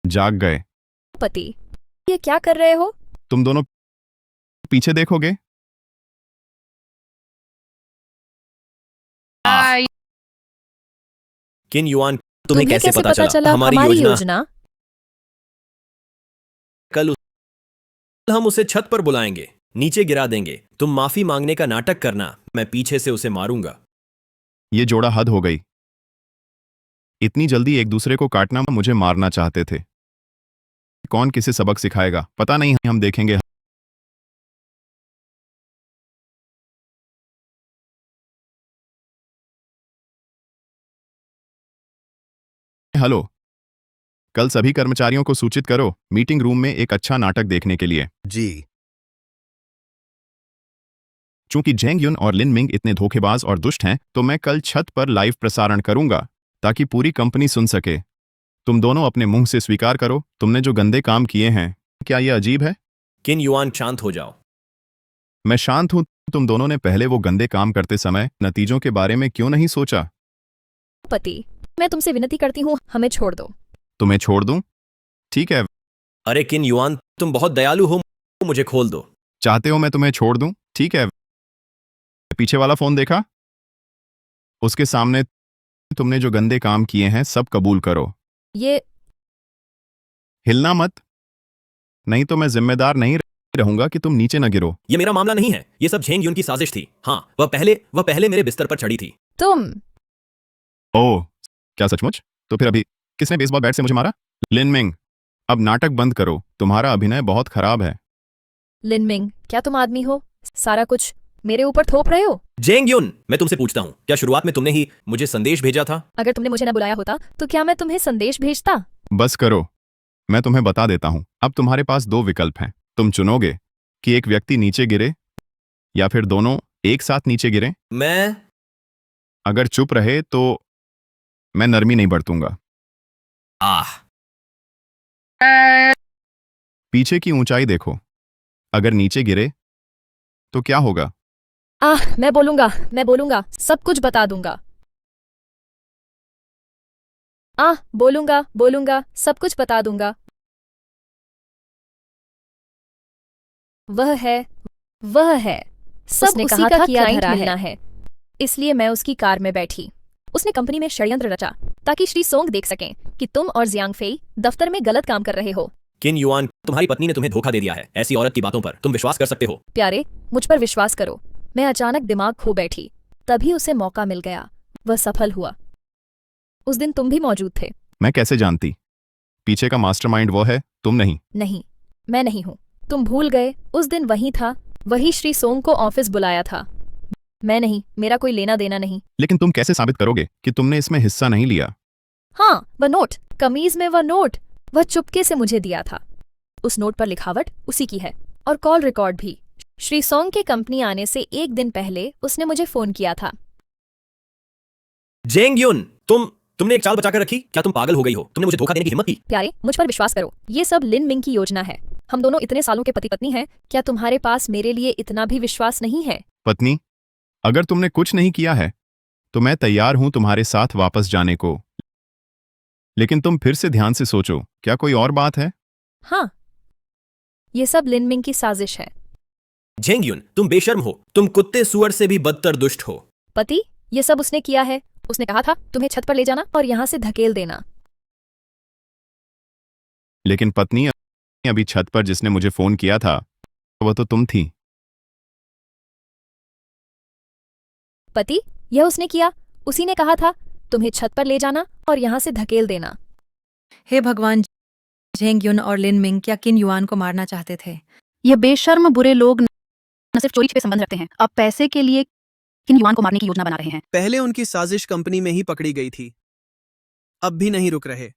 जाग गए। पति, ये क्या कर रहे हो? तुम दोनों पीछे देखोगे? किन युआन, तुम्हें कैसे पता चला? हमारी योजना? कल हम उसे छत पर बुलाएंगे, नीचे गिरा देंगे। तुम माफी मांगने का नाटक करना, मैं पीछे से उसे मारूंगा। ये जोड़ा हद हो गई। इतनी जल्दी एक दूसरे को काटना, मुझे मारना चाहते थे। कौन किसे सबक सिखाएगा पता नहीं, हम देखेंगे। हेलो, कल सभी कर्मचारियों को सूचित करो मीटिंग रूम में एक अच्छा नाटक देखने के लिए। जी। चूंकि जेंग युन और लिन मिंग इतने धोखेबाज और दुष्ट हैं, तो मैं कल छत पर लाइव प्रसारण करूंगा ताकि पूरी कंपनी सुन सके। तुम दोनों अपने मुंह से स्वीकार करो, तुमने जो गंदे काम किए हैं। क्या यह अजीब है? किन युआन, शांत हो जाओ। मैं शांत हूं। तुम दोनों ने पहले वो गंदे काम करते समय नतीजों के बारे में क्यों नहीं सोचा? पति, मैं तुमसे विनती करती हूँ, हमें छोड़ दो। तुम्हें छोड़ दूं? ठीक है। अरे किन युआन, तुम बहुत दयालु हो, मुझे खोल दो। चाहते हो मैं तुम्हें छोड़ दूं? ठीक है। पीछे वाला फोन देखा? उसके सामने तुमने जो गंदे काम किए हैं सब कबूल करो। ये हिलना मत, नहीं तो मैं जिम्मेदार नहीं रहूंगा कि तुम नीचे न गिरो। ये मेरा मामला नहीं है, ये सब झेंग युन की साजिश थी। हाँ, वह पहले मेरे बिस्तर पर चढ़ी थी। तुम। ओह, क्या सचमुच? तो फिर अभी किसने बेसबॉल बैट से मुझे मारा? लिन मिंग, अब नाटक बंद करो, तुम्हारा अभिनय बहुत खराब है। लिन मिंग, क्या तुम आदमी हो? सारा कुछ मेरे ऊपर थोप रहे हो? जेंग युन, मैं तुमसे पूछता हूँ, क्या शुरुआत में तुमने ही मुझे संदेश भेजा था? अगर तुमने मुझे न बुलाया होता तो क्या मैं तुम्हें संदेश भेजता? बस करो, मैं तुम्हें बता देता हूं। अब तुम्हारे पास दो विकल्प हैं। तुम चुनोगे कि एक व्यक्ति नीचे गिरे या फिर दोनों एक साथ नीचे गिरे। मैं अगर चुप रहे तो मैं नरमी नहीं बरतूंगा। पीछे की ऊंचाई देखो, अगर नीचे गिरे तो क्या होगा? मैं बोलूंगा, सब कुछ बता दूंगा। बोलूंगा, सब कुछ बता दूंगा। वह है सब उसने उसी कहा का था किया क्लाइंट धरा मिलना है, इसलिए मैं उसकी कार में बैठी। उसने कंपनी में षड्यंत्र रचा ताकि श्री सोंग देख सकें कि तुम और जियांग फेई दफ्तर में गलत काम कर रहे हो। किन युआन, तुम्हारी पत्नी ने तुम्हें धोखा दे दिया है। ऐसी औरत की बातों पर तुम विश्वास कर सकते हो? प्यारे, मुझ पर विश्वास करो। मैं अचानक दिमाग खो बैठी, तभी उसे मौका मिल गया। वह सफल हुआ। उस दिन तुम भी मौजूद थे। मैं कैसे जानती? पीछे का मास्टरमाइंड वो है, तुम नहीं। नहीं, मैं नहीं हूँ। तुम भूल गए, उस दिन वही था, वही श्री सोंग को ऑफिस बुलाया था। मैं नहीं, मेरा कोई लेना देना नहीं। लेकिन तुम कैसे साबित करोगे कि तुमने इसमें हिस्सा नहीं लिया? हाँ, वह नोट, कमीज में वह नोट, वह चुपके से मुझे दिया था। उस नोट पर लिखावट उसी की है और कॉल रिकॉर्ड भी। श्री सोंग के कंपनी आने से एक दिन पहले उसने मुझे फोन किया था। जेंग युन, तुमने एक चाल बचाकर रखी। क्या तुम पागल हो गई हो? तुमने मुझे धोखा देने की हिम्मत की? प्यारे, मुझ पर विश्वास करो। ये सब लिन मिंग की योजना है। हम दोनों इतने सालों के पति पत्नी हैं। क्या तुम्हारे पास मेरे लिए इतना भी विश्वास नहीं है? पत्नी, अगर तुमने कुछ नहीं किया है तो मैं तैयार हूं तुम्हारे साथ वापस जाने को। लेकिन तुम फिर से ध्यान से सोचो, क्या कोई और बात है? हाँ, ये सब लिन मिंग की साजिश है। जेंग युन, तुम बेशर्म हो। तुम कुत्ते सुअर से भी बदतर दुष्ट हो। पति, ये सब उसने किया है। उसने कहा था तुम्हें छत पर ले जाना और यहां से धकेल देना। लेकिन पत्नी, अभी छत पर जिसने मुझे फोन किया था वह तो तुम थी। पति, यह उसने किया। उसी ने कहा था तुम्हें छत पर ले जाना और यहां से धकेल देना। हे भगवान, जेंग युन और लिन मिंग क्या किन युआन को मारना चाहते थे? ये बेशर्म बुरे लोग न सिर्फ चोरी पे संबंध रखते हैं, अब पैसे के लिए किन युआन को मारने की योजना बना रहे हैं। पहले उनकी साजिश कंपनी में ही पकड़ी गई थी, अब भी नहीं रुक रहे।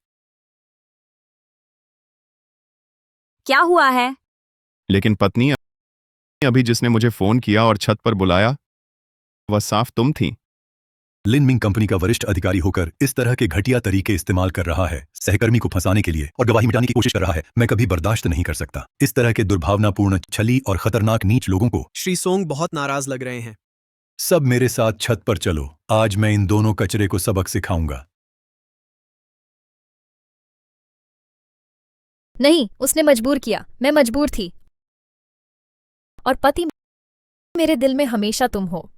क्या हुआ है? लेकिन पत्नी, अभी जिसने मुझे फोन किया और छत पर बुलाया वह साफ तुम थी। लिन मिंग कंपनी का वरिष्ठ अधिकारी होकर इस तरह के घटिया तरीके इस्तेमाल कर रहा है, सहकर्मी को फंसाने के लिए और गवाही मिटाने की कोशिश कर रहा है। मैं कभी बर्दाश्त नहीं कर सकता इस तरह के दुर्भावनापूर्ण, छली और खतरनाक नीच लोगों को। श्री सोंग बहुत नाराज लग रहे हैं। सब मेरे साथ छत पर चलो, आज मैं इन दोनों कचरे को सबक सिखाऊंगा। नहीं, उसने मजबूर किया। मैं मजबूर थी। और पति, मेरे दिल में हमेशा तुम हो।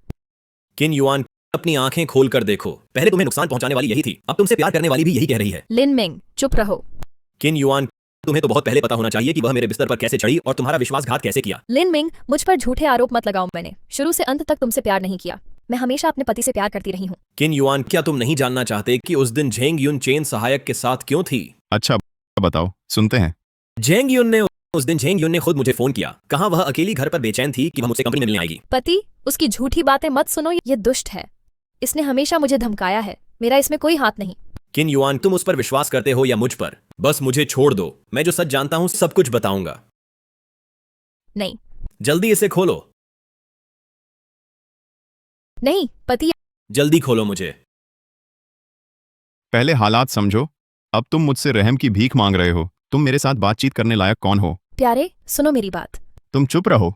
किन युआन, अपनी आंखें खोल कर देखो। पहले तुम्हें नुकसान पहुंचाने वाली यही थी, अब तुमसे प्यार करने वाली भी यही कह रही है। लिन मिंग, चुप रहो। किन युआन, तुम्हें तो बहुत पहले पता होना चाहिए कि वह मेरे बिस्तर पर कैसे चढ़ी और तुम्हारा विश्वासघात कैसे किया। लिन मिंग, मुझ पर झूठे आरोप मत लगाओ। मैंने शुरू से अंत तक तुमसे प्यार नहीं किया। मैं हमेशा अपने पति से प्यार करती रही हूँ। किन युआन, क्या तुम नहीं जानना चाहते कि उस दिन जेंग युन चेन सहायक के साथ क्यों थी? अच्छा बताओ, सुनते हैं। जेंग युन ने उस दिन जेंग युन ने खुद मुझे फोन किया, कहा वह अकेली घर पर बेचैन थी कि वह मुझसे कंपनी में मिलने आएगी। पति, उसकी झूठी बातें मत सुनो, ये दुष्ट है। इसने हमेशा मुझे धमकाया है। मेरा इसमें कोई हाथ नहीं। किन युआन, तुम उस पर विश्वास करते हो या मुझ पर? बस मुझे छोड़ दो, मैं जो सच जानता हूं सब कुछ बताऊंगा। नहीं। जल्दी इसे खोलो। नहीं पति। जल्दी खोलो मुझे। पहले हालात समझो। अब तुम मुझसे रहम की भीख मांग रहे हो। तुम मेरे साथ बातचीत करने लायक कौन हो? प्यारे, सुनो मेरी बात। तुम चुप रहो।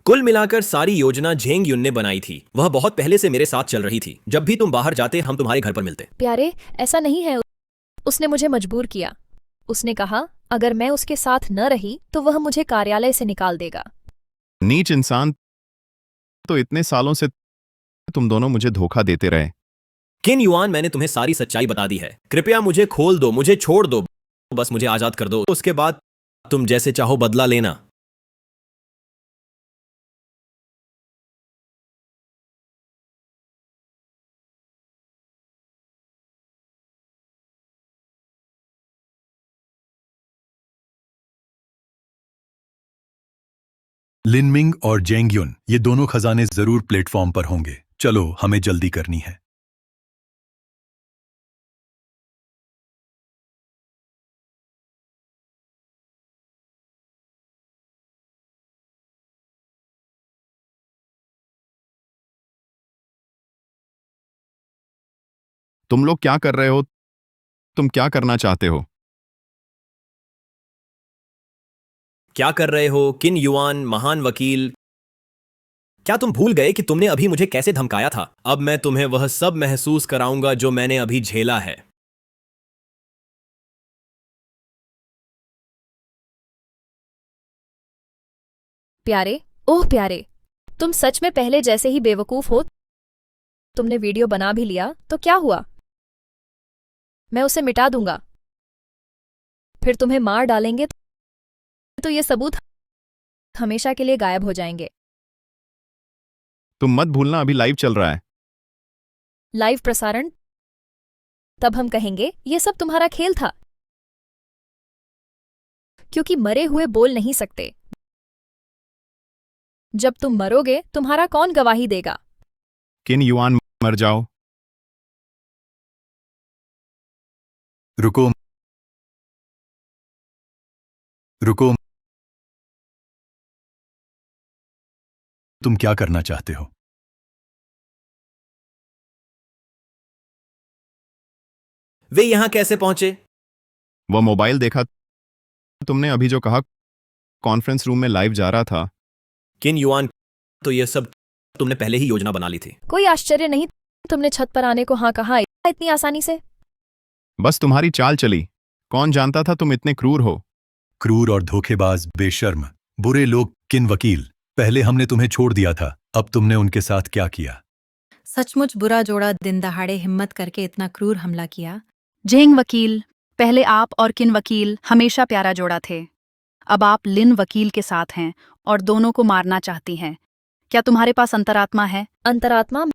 कुल मिलाकर सारी योजना जेंग युन ने बनाई थी। वह बहुत पहले से मेरे साथ चल रही थी। जब भी तुम बाहर जाते हम तुम्हारे घर पर मिलते। प्यारे, ऐसा नहीं है। उसने मुझे मजबूर किया। उसने कहा अगर मैं उसके साथ न रही तो वह मुझे कार्यालय से निकाल देगा। नीच इंसान, तो इतने सालों से तुम दोनों मुझे धोखा देते रहे। किन युआन, मैंने तुम्हें सारी सच्चाई बता दी है। कृपया मुझे खोल दो, मुझे छोड़ दो, बस मुझे आजाद कर दो। उसके बाद तुम जैसे चाहो बदला लेना। लिन मिंग और जेंग युन, ये दोनों खजाने जरूर प्लेटफॉर्म पर होंगे। चलो, हमें जल्दी करनी है। तुम लोग क्या कर रहे हो? तुम क्या करना चाहते हो? क्या कर रहे हो? किन युआन, महान वकील, क्या तुम भूल गए कि तुमने अभी मुझे कैसे धमकाया था? अब मैं तुम्हें वह सब महसूस कराऊंगा जो मैंने अभी झेला है। प्यारे, ओह प्यारे, तुम सच में पहले जैसे ही बेवकूफ हो। तुमने वीडियो बना भी लिया तो क्या हुआ? मैं उसे मिटा दूंगा, फिर तुम्हें मार डालेंगे तो ये सबूत हमेशा के लिए गायब हो जाएंगे। तुम मत भूलना अभी लाइव चल रहा है। लाइव प्रसारण? तब हम कहेंगे ये सब तुम्हारा खेल था, क्योंकि मरे हुए बोल नहीं सकते। जब तुम मरोगे तुम्हारा कौन गवाही देगा? किन युआन मर जाओ। रुको रुको, तुम क्या करना चाहते हो? वे यहां कैसे पहुंचे? वह मोबाइल देखा तुमने अभी जो कहा, कॉन्फ्रेंस रूम में लाइव जा रहा था। किन युआन, तो ये सब तुमने पहले ही योजना बना ली थी। कोई आश्चर्य नहीं तुमने छत पर आने को हाँ कहा इतनी आसानी से। बस तुम्हारी चाल चली। कौन जानता था तुम इतने क्रूर हो। क्रूर और धोखेबाज, बेशर्म, बुरे लोग, किन वकील। पहले हमने तुम्हें छोड़ दिया था, अब तुमने उनके साथ क्या किया? सचमुच बुरा जोड़ा दिन दहाड़े हिम्मत करके इतना क्रूर हमला किया। जेंग वकील, पहले आप और किन वकील हमेशा प्यारा जोड़ा थे। अब आप लिन वकील के साथ हैं और दोनों को मारना चाहती हैं। क्या तुम्हारे पास अंतरात्मा है? अंतरात्मा?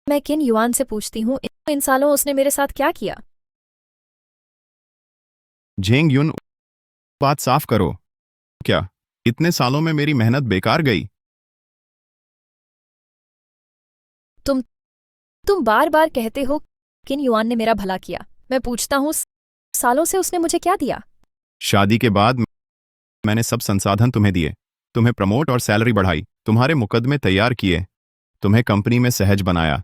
मैं किन युआन से पूछती हूँ, इन सालों उसने मेरे साथ क्या किया? झेंग युन, बात साफ करो। क्या इतने सालों में मेरी मेहनत बेकार गई? तुम बार बार कहते हो किन युआन ने मेरा भला किया। मैं पूछता हूँ सालों से उसने मुझे क्या दिया? शादी के बाद मैंने सब संसाधन तुम्हें दिए, तुम्हें प्रमोट और सैलरी बढ़ाई, तुम्हारे मुकदमे तैयार किए, तुम्हें कंपनी में सहज बनाया।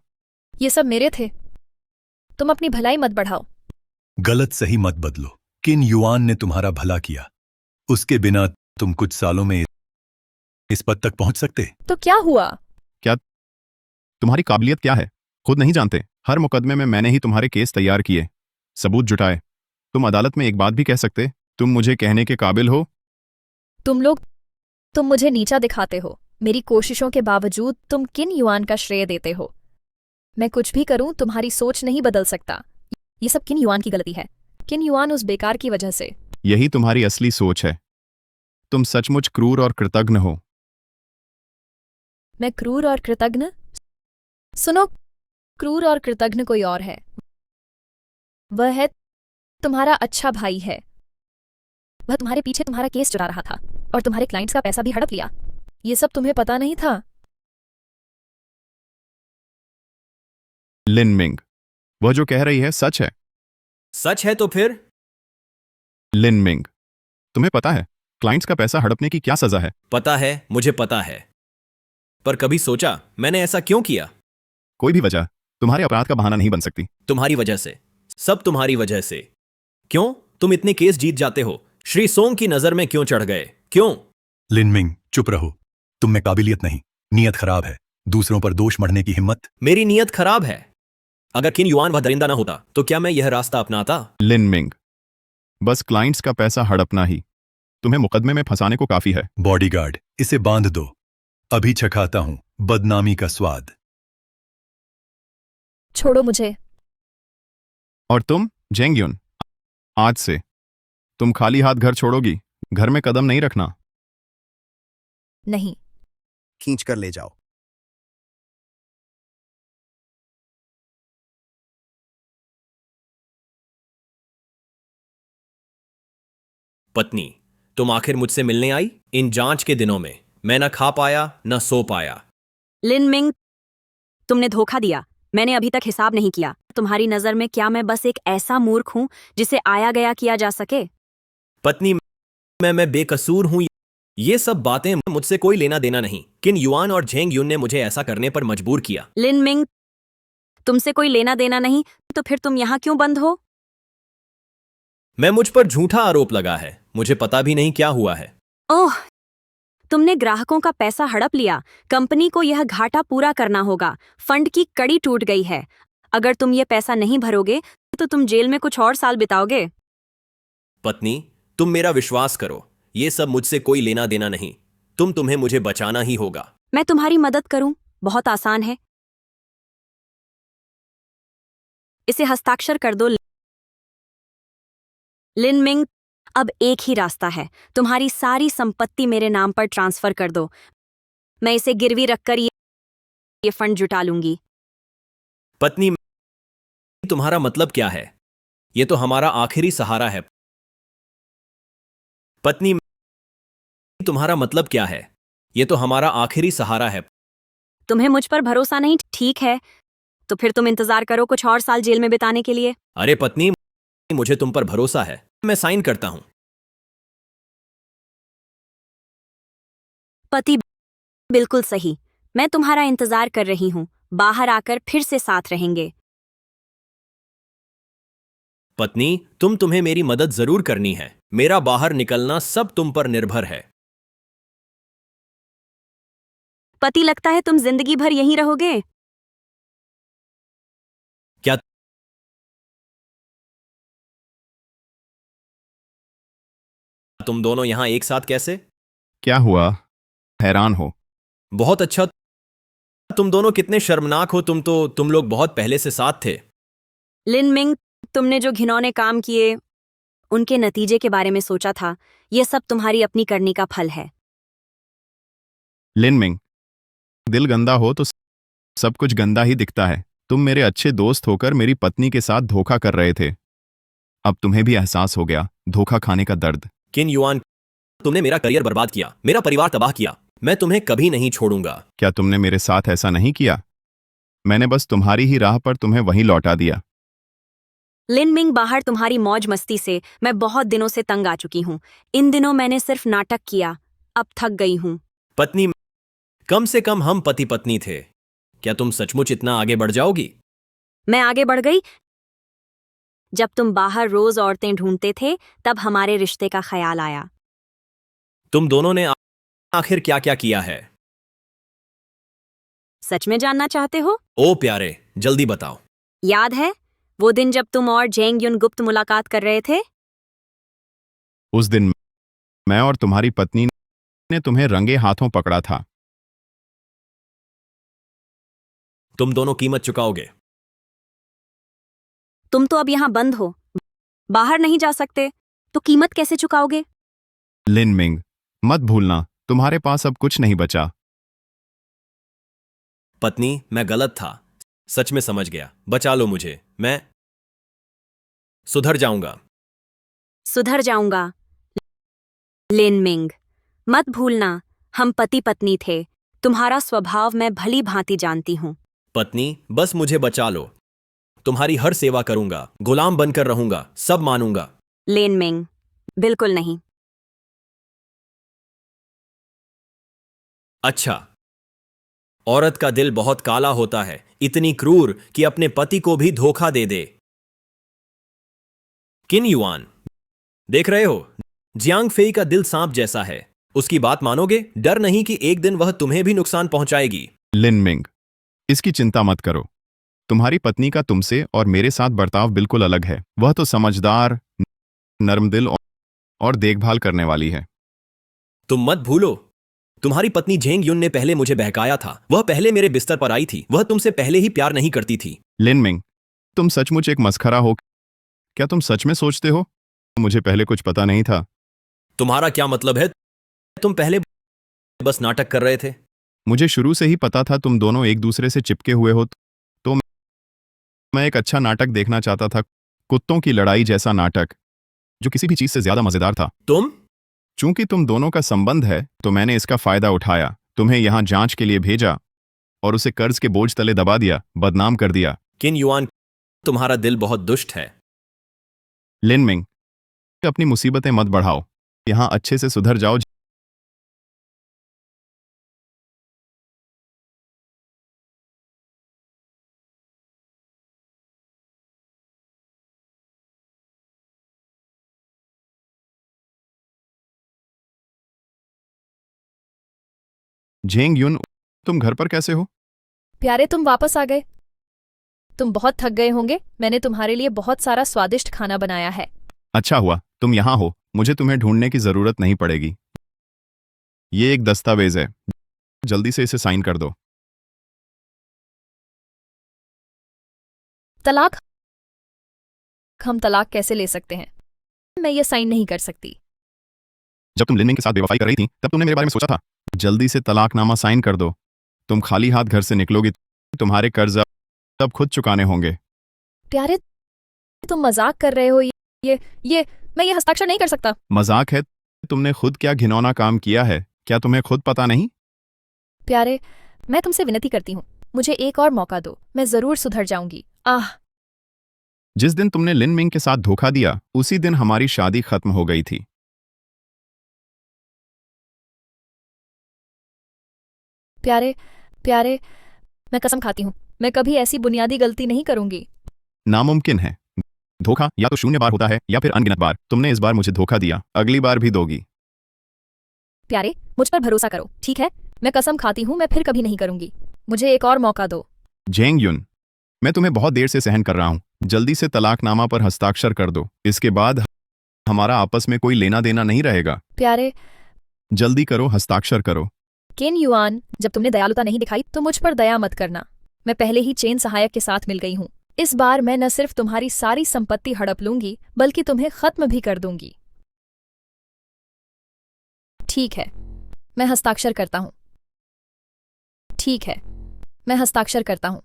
ये सब मेरे थे। तुम अपनी भलाई मत बढ़ाओ। गलत सही मत बदलो। किन युआन ने तुम्हारा भला किया, उसके बिना तुम कुछ सालों में इस पद तक पहुंच सकते? तो क्या हुआ? क्या तुम्हारी काबिलियत क्या है खुद नहीं जानते? हर मुकदमे में मैंने ही तुम्हारे केस तैयार किए, सबूत जुटाए। तुम अदालत में एक बात भी कह सकते, तुम मुझे कहने के काबिल हो? तुम मुझे नीचा दिखाते हो। मेरी कोशिशों के बावजूद तुम किन युआन का श्रेय देते हो। मैं कुछ भी करूं तुम्हारी सोच नहीं बदल सकता। ये सब किन युआन की गलती है। किन युआन उस बेकार की वजह से। यही तुम्हारी असली सोच है। तुम सचमुच क्रूर और कृतघ्न हो। मैं क्रूर और कृतघ्न? सुनो, क्रूर और कृतघ्न कोई और है। वह है तुम्हारा अच्छा भाई है। वह तुम्हारे पीछे तुम्हारा केस चुरा रहा था और तुम्हारे क्लाइंट्स का पैसा भी हड़प लिया। ये सब तुम्हें पता नहीं था? लिन मिंग, वह जो कह रही है सच है। सच है तो फिर? लिन मिंग, तुम्हें पता है क्लाइंट्स का पैसा हड़पने की क्या सजा है? पता है, मुझे पता है, पर कभी सोचा मैंने ऐसा क्यों किया? कोई भी वजह तुम्हारे अपराध का बहाना नहीं बन सकती। तुम्हारी वजह से, सब तुम्हारी वजह से। क्यों तुम इतने केस जीत जाते हो? श्री सोंग की नजर में क्यों चढ़ गए? क्यों? लिनमिंग, चुप रहो। तुम में काबिलियत नहीं, नीयत खराब है। दूसरों पर दोष मढ़ने की हिम्मत। मेरी नीयत खराब है। अगर किन युआन वह दरिंदा ना होता तो क्या मैं यह रास्ता अपनाता? लिन मिंग, बस क्लाइंट्स का पैसा हड़पना ही तुम्हें मुकदमे में फंसाने को काफी है। बॉडीगार्ड, इसे बांध दो। अभी चखाता हूं बदनामी का स्वाद। छोड़ो मुझे। और तुम जेंग युन, आज से तुम खाली हाथ घर छोड़ोगी। घर में कदम नहीं रखना। नहीं। खींच कर ले जाओ। पत्नी, तुम आखिर मुझसे मिलने आई? इन जांच के दिनों में मैं न खा पाया न सो पाया। लिन मिंग, तुमने धोखा दिया। मैंने अभी तक हिसाब नहीं किया। तुम्हारी नजर में क्या मैं बस एक ऐसा मूर्ख हूं जिसे आया गया किया जा सके? पत्नी, मैं बेकसूर हूं। ये सब बातें मुझसे कोई लेना देना नहीं। किन युआन और झेंग युन ने मुझे ऐसा करने पर मजबूर किया। लिन मिंग, तुमसे कोई लेना देना नहीं तो फिर तुम यहां क्यों बंद हो? मैं मुझ पर झूठा आरोप लगा है। मुझे पता भी नहीं क्या हुआ है। ओह, तुमने ग्राहकों का पैसा हड़प लिया। कंपनी को यह घाटा पूरा करना होगा। फंड की कड़ी टूट गई है। अगर तुम ये पैसा नहीं भरोगे तो तुम जेल में कुछ और साल बिताओगे। पत्नी, तुम मेरा विश्वास करो। ये सब मुझसे कोई लेना देना नहीं। तुम्हें मुझे बचाना ही होगा। मैं तुम्हारी मदद करूं, बहुत आसान है। इसे हस्ताक्षर कर दो। लिन मिंग, अब एक ही रास्ता है। तुम्हारी सारी संपत्ति मेरे नाम पर ट्रांसफर कर दो। मैं इसे गिरवी रखकर ये फंड जुटा लूंगी। पत्नी, तुम्हारा मतलब क्या है? ये तो हमारा आखिरी सहारा है। पत्नी, तुम्हारा मतलब क्या है? ये तो हमारा आखिरी सहारा है। तुम्हें मुझ पर भरोसा नहीं? ठीक है, तो फिर तुम इंतजार करो कुछ और साल जेल में बिताने के लिए। अरे पत्नी, मुझे तुम पर भरोसा है। मैं साइन करता हूं। पति, बिल्कुल सही। मैं तुम्हारा इंतजार कर रही हूँ। बाहर आकर फिर से साथ रहेंगे। पत्नी, तुम्हें मेरी मदद जरूर करनी है। मेरा बाहर निकलना सब तुम पर निर्भर है। पति, लगता है तुम जिंदगी भर यहीं रहोगे। क्या तुम दोनों यहां एक साथ कैसे? क्या हुआ? हैरान हो? बहुत अच्छा। तुम दोनों कितने शर्मनाक हो। तुम लोग बहुत पहले से साथ थे। लिन मिंग, तुमने जो घिनौने काम किए उनके नतीजे के बारे में सोचा था? यह सब तुम्हारी अपनी करनी का फल है। लिन मिंग, दिल गंदा हो तो सब कुछ गंदा ही दिखता है। तुम मेरे अच्छे दोस्त होकर मेरी पत्नी के साथ धोखा कर रहे थे। अब तुम्हें भी एहसास हो गया धोखा खाने का दर्द। किन युआन, तुमने मेरा करियर बर्बाद किया, मेरा परिवार तबाह किया। मैं तुम्हें कभी नहीं छोड़ूंगा। क्या तुमने मेरे साथ ऐसा नहीं किया? मैंने बस तुम्हारी ही राह पर तुम्हें वहीं लौटा दिया। लिन मिंग, बाहर तुम्हारी मौज मस्ती से मैं बहुत दिनों से तंग आ चुकी हूँ। इन दिनों मैंने सिर्फ नाटक किया, अब थक गई हूँ। पत्नी, कम से कम हम पति पत्नी थे। क्या तुम सचमुच इतना आगे बढ़ जाओगी? मैं आगे बढ़ गई। जब तुम बाहर रोज औरतें ढूंढते थे तब हमारे रिश्ते का ख्याल आया। तुम दोनों ने आखिर क्या क्या किया है? सच में जानना चाहते हो? ओ प्यारे, जल्दी बताओ। याद है वो दिन जब तुम और जेंग युन गुप्त मुलाकात कर रहे थे? उस दिन मैं और तुम्हारी पत्नी ने तुम्हें रंगे हाथों पकड़ा था। तुम दोनों कीमत चुकाओगे। तुम तो अब यहां बंद हो, बाहर नहीं जा सकते, तो कीमत कैसे चुकाओगे? लिन मिंग, मत भूलना तुम्हारे पास अब कुछ नहीं बचा। पत्नी, मैं गलत था। सच में समझ गया। बचा लो मुझे। मैं सुधर जाऊंगा। सुधर जाऊंगा। लिन मिंग, मत भूलना हम पति पत्नी थे। तुम्हारा स्वभाव मैं भली भांति जानती हूं। पत्नी, बस मुझे बचा लो। तुम्हारी हर सेवा करूंगा, गुलाम बनकर रहूंगा, सब मानूंगा। लिन मिंग, बिल्कुल नहीं। अच्छा, औरत का दिल बहुत काला होता है, इतनी क्रूर कि अपने पति को भी धोखा दे दे। किन युआन, देख रहे हो, जियांग फेई का दिल सांप जैसा है। उसकी बात मानोगे? डर नहीं कि एक दिन वह तुम्हें भी नुकसान पहुंचाएगी। लिन मिंग, इसकी चिंता मत करो। तुम्हारी पत्नी का तुमसे और मेरे साथ बर्ताव बिल्कुल अलग है। वह तो समझदार, नर्म दिल और देखभाल करने वाली है। तुम मत भूलो, तुम्हारी पत्नी जेंग युन ने पहले मुझे बहकाया था। वह पहले मेरे बिस्तर पर आई थी। वह तुमसे पहले ही प्यार नहीं करती थी। लिन मिंग, तुम सचमुच एक मस्खरा हो। क्या तुम सच में सोचते हो मुझे पहले कुछ पता नहीं था? तुम्हारा क्या मतलब है? तुम पहले बस नाटक कर रहे थे। मुझे शुरू से ही पता था तुम दोनों एक दूसरे से चिपके हुए हो, तो मैं एक अच्छा नाटक देखना चाहता था। कुत्तों की लड़ाई जैसा नाटक, जो किसी भी चीज से ज्यादा मजेदार था। चूंकि तुम दोनों का संबंध है तो मैंने इसका फायदा उठाया, तुम्हें यहां जांच के लिए भेजा और उसे कर्ज के बोझ तले दबा दिया, बदनाम कर दिया। किन युआन, तुम्हारा दिल बहुत दुष्ट है। लिन मिंग, अपनी मुसीबतें मत बढ़ाओ, यहां अच्छे से सुधर जाओ। जेंग युन, तुम घर पर कैसे हो? प्यारे, तुम वापस आ गए। तुम बहुत थक गए होंगे। मैंने तुम्हारे लिए बहुत सारा स्वादिष्ट खाना बनाया है। अच्छा हुआ तुम यहां हो, मुझे तुम्हें ढूंढने की जरूरत नहीं पड़ेगी। ये एक दस्तावेज है, जल्दी से इसे साइन कर दो। तलाक? हम तलाक कैसे ले सकते हैं? मैं ये साइन नहीं कर सकती। जब तुम लिनमिंग के साथ बेवफाई कर रही थी तब तुमने मेरे बारे में सोचा था? जल्दी से तलाकनामा साइन कर दो। तुम खाली हाथ घर से निकलोगी, तुम्हारे कर्ज अब खुद चुकाने होंगे। प्यारे, तुम मजाक कर रहे हो। ये मैं ये हस्ताक्षर नहीं कर सकता। मजाक है? तुमने खुद क्या घिनौना काम किया है, क्या तुम्हें खुद पता नहीं? प्यारे, मैं तुमसे विनती करती हूँ, मुझे एक और मौका दो, मैं जरूर सुधर जाऊंगी। जिस दिन तुमने लिनमिंग के साथ धोखा दिया उसी दिन हमारी शादी खत्म हो गई थी। प्यारे, मैं कसम खाती हूँ, मैं कभी ऐसी बुनियादी गलती नहीं करूंगी। नामुमकिन है। धोखा या तो 0 बार होता है या फिर अनगिनत बार। तुमने इस बार मुझे धोखा दिया, अगली बार भी दोगी। प्यारे, मुझ पर भरोसा करो, ठीक है? मैं कसम खाती हूँ, मैं फिर कभी नहीं करूंगी। मुझे एक और मौका दो। जेंग युन, मैं तुम्हें बहुत देर से सहन कर रहा हूँ, जल्दी से तलाकनामा पर हस्ताक्षर कर दो। इसके बाद हमारा आपस में कोई लेना देना नहीं रहेगा। प्यारे, जल्दी करो, हस्ताक्षर करो। किन युआन, जब तुमने दयालुता नहीं दिखाई तो मुझ पर दया मत करना। मैं पहले ही चेन सहायक के साथ मिल गई हूँ। इस बार मैं न सिर्फ तुम्हारी सारी संपत्ति हड़प लूंगी बल्कि तुम्हें खत्म भी कर दूंगी। ठीक है, मैं हस्ताक्षर करता हूँ। ठीक है, मैं हस्ताक्षर करता हूँ।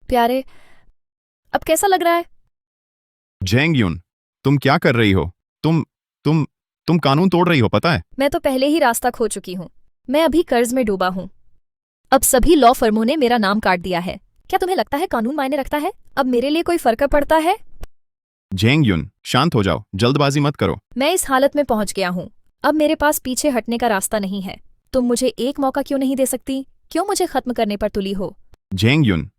प्यारे, अब कैसा लग रहा है? जेंग युन, तुम क्या कर रही हो? तुम कानून तोड़ रही हो, पता है? मैं तो पहले ही रास्ता खो चुकी हूँ। मैं अभी कर्ज में डूबा हूँ। अब सभी लॉ फर्मों ने मेरा नाम काट दिया है। क्या तुम्हें लगता है कानून मायने रखता है? अब मेरे लिए कोई फर्क पड़ता है? जेंग युन, शांत हो जाओ, जल्दबाजी मत करो। मैं इस हालत में पहुंच गया हूँ, अब मेरे पास पीछे हटने का रास्ता नहीं है। तुम मुझे एक मौका क्यों नहीं दे सकती? क्यों मुझे खत्म करने पर तुली हो? जेंग युन,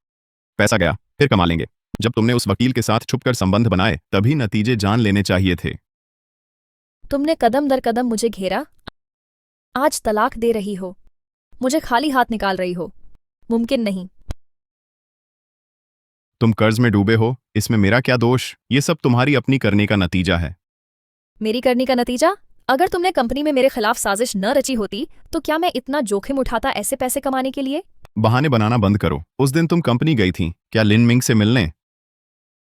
पैसा गया, फिर कमा लेंगे। जब तुमने उस वकील के साथ छुपकर संबंध बनाए तभी नतीजे जान लेने चाहिए थे। तुमने कदम दर कदम मुझे घेरा, आज तलाक दे रही हो, मुझे खाली हाथ निकाल रही हो। मुमकिन नहीं। तुम कर्ज में डूबे हो, इसमें मेरा क्या दोष? ये सब तुम्हारी अपनी करने का नतीजा है। मेरी करने का नतीजा? अगर तुमने कंपनी में मेरे खिलाफ साजिश न रची होती तो क्या मैं इतना जोखिम उठाता ऐसे पैसे कमाने के लिए? बहाने बनाना बंद करो। उस दिन तुम कंपनी गई थी क्या लिनमिंग से मिलने?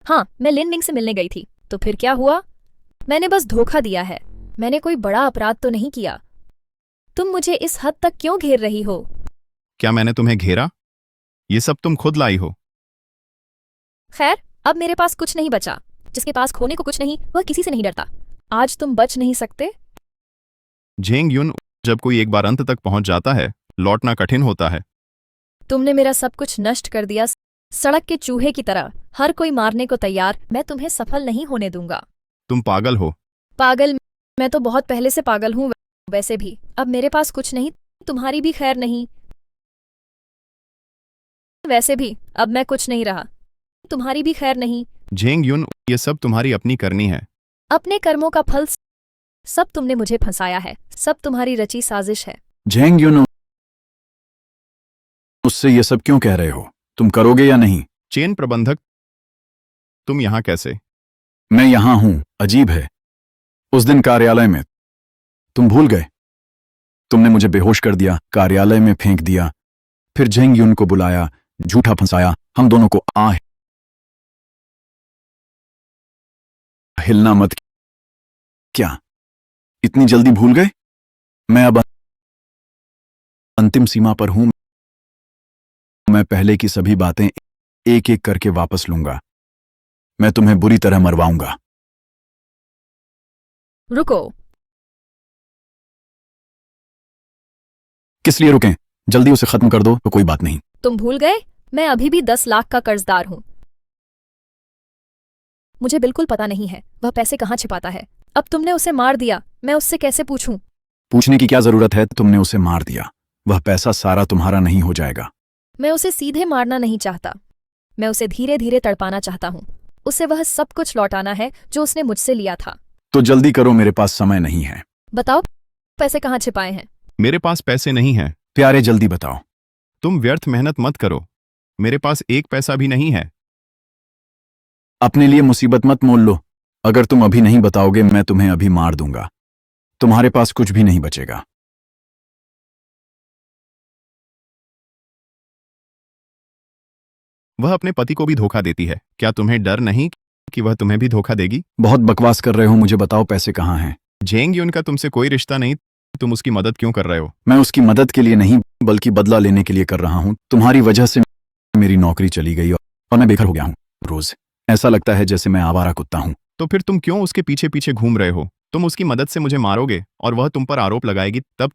हाँ, मैं लिनमिंग से मिलने गई थी। तो फिर क्या हुआ? मैंने बस धोखा दिया है। मैंने कोई बड़ा अपराध तो नहीं किया। तुम मुझे इस हद तक क्यों घेर रही हो? क्या मैंने तुम्हें घेरा? ये सब तुम खुद लाई हो। खैर, अब मेरे पास कुछ नहीं बचा। जिसके पास खोने को कुछ नहीं वह किसी से नहीं डरता। आज तुम बच नहीं सकते। जेंग युन, जब कोई एक बार अंत तक पहुंच जाता है लौटना कठिन होता है। तुमने मेरा सब कुछ नष्ट कर दिया, सड़क के चूहे की तरह। हर कोई मारने को तैयार। मैं तुम्हें सफल नहीं होने दूंगा। तुम पागल हो। पागल? मैं तो बहुत पहले से पागल हूँ। वैसे भी अब मेरे पास कुछ नहीं, तुम्हारी भी खैर नहीं। वैसे भी अब मैं कुछ नहीं रहा, तुम्हारी भी खैर नहीं। जेंग युन, ये सब तुम्हारी अपनी करनी है। अपने कर्मों का फल। सब तुमने मुझे फंसाया है, सब तुम्हारी रची साजिश है। जेंग युन, उससे ये सब क्यों कह रहे हो? तुम करोगे या नहीं? चेन प्रबंधक, तुम यहां कैसे? मैं यहां हूं। अजीब है, उस दिन कार्यालय में तुम भूल गए। तुमने मुझे बेहोश कर दिया, कार्यालय में फेंक दिया, फिर जेंग युन को बुलाया, झूठा फंसाया, हम दोनों को हिलना मत। क्या इतनी जल्दी भूल गए? मैं अब अंतिम सीमा पर हूं। मैं पहले की सभी बातें एक एक करके वापस लूंगा। मैं तुम्हें बुरी तरह मरवाऊंगा। रुको। किस लिए रुकें? जल्दी उसे खत्म कर दो तो कोई बात नहीं। तुम भूल गए, मैं अभी भी 10 लाख का कर्जदार हूं। मुझे बिल्कुल पता नहीं है वह पैसे कहां छिपाता है। अब तुमने उसे मार दिया, मैं उससे कैसे पूछूं? पूछने की क्या जरूरत है? तुमने उसे मार दिया, वह पैसा सारा तुम्हारा नहीं हो जाएगा। मैं उसे सीधे मारना नहीं चाहता, मैं उसे धीरे धीरे तड़पाना चाहता हूं। उसे वह सब कुछ लौटाना है जो उसने मुझसे लिया था। तो जल्दी करो, मेरे पास समय नहीं है। बताओ, पैसे कहां छिपाए हैं? मेरे पास पैसे नहीं हैं। प्यारे, जल्दी बताओ। तुम व्यर्थ मेहनत मत करो, मेरे पास एक पैसा भी नहीं है। अपने लिए मुसीबत मत मोल लो, अगर तुम अभी नहीं बताओगे मैं तुम्हें अभी मार दूंगा। तुम्हारे पास कुछ भी नहीं बचेगा। वह अपने पति को भी धोखा देती है, क्या तुम्हें डर नहीं कि वह तुम्हें भी धोखा देगी? बहुत बकवास कर रहे हो, मुझे बताओ पैसे कहाँ हैं? जेंग यून का तुमसे कोई रिश्ता नहीं, तुम उसकी मदद क्यों कर रहे हो? मैं उसकी मदद के लिए नहीं बल्कि बदला लेने के लिए कर रहा हूँ। तुम्हारी वजह से मेरी नौकरी चली गई और मैं बेघर हो गया हूँ। रोज ऐसा लगता है जैसे मैं आवारा कुत्ता हूँ। तो फिर तुम क्यों उसके पीछे पीछे घूम रहे हो? तुम उसकी मदद से मुझे मारोगे और वह तुम पर आरोप लगाएगी, तब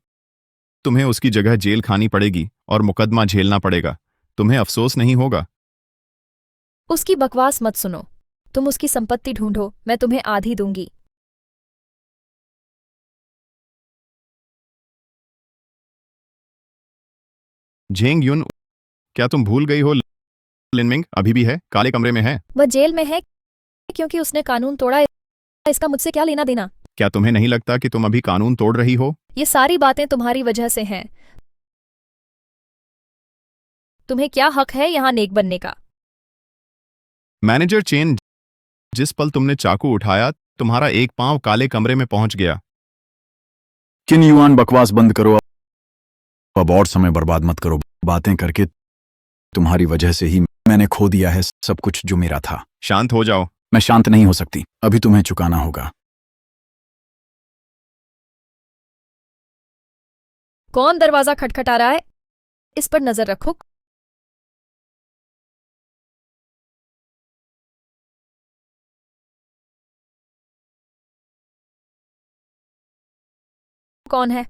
तुम्हें उसकी जगह जेल खानी पड़ेगी और मुकदमा झेलना पड़ेगा। तुम्हें अफसोस नहीं होगा? उसकी बकवास मत सुनो। तुम उसकी संपत्ति ढूंढो, मैं तुम्हें आधी दूंगी। जेंग युन, क्या तुम भूल गई हो लिनमिंग अभी भी है, काले कमरे में है। वह जेल में है क्योंकि उसने कानून तोड़ा। इसका मुझसे क्या लेना देना? क्या तुम्हें नहीं लगता कि तुम अभी कानून तोड़ रही हो? ये सारी बातें तुम्हारी वजह से हैं। तुम्हें क्या हक है यहाँ नेक बनने का? मैनेजर चेन, जिस पल तुमने चाकू उठाया तुम्हारा एक पांव काले कमरे में पहुंच गया। किन युआन, बकवास बंद करो अब और समय बर्बाद मत करो। बातें करके तुम्हारी वजह से ही मैंने खो दिया है सब कुछ जो मेरा था। शांत हो जाओ। मैं शांत नहीं हो सकती, अभी तुम्हें चुकाना होगा। कौन दरवाजा खटखटा रहा है? इस पर नजर रखो। कौन है?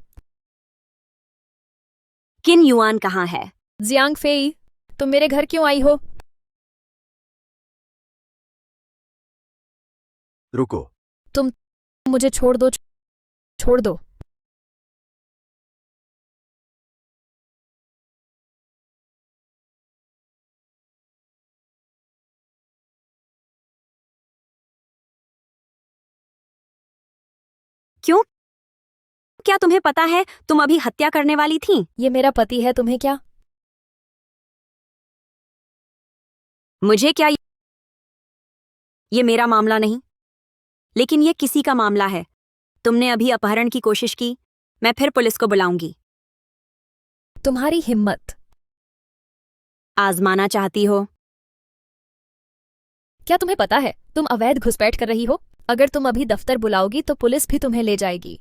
किन युआन कहाँ है? जियांग फेई, तुम मेरे घर क्यों आई हो? रुको। तुम मुझे छोड़ दो, छोड़ दो। क्यों? क्या तुम्हें पता है तुम अभी हत्या करने वाली थी? ये मेरा पति है, तुम्हें क्या? मुझे क्या, ये मेरा मामला नहीं, लेकिन ये किसी का मामला है। तुमने अभी अपहरण की कोशिश की, मैं फिर पुलिस को बुलाऊंगी। तुम्हारी हिम्मत। आजमाना चाहती हो? क्या तुम्हें पता है तुम अवैध घुसपैठ कर रही हो? अगर तुम अभी दफ्तर बुलाओगी तो पुलिस भी तुम्हें ले जाएगी।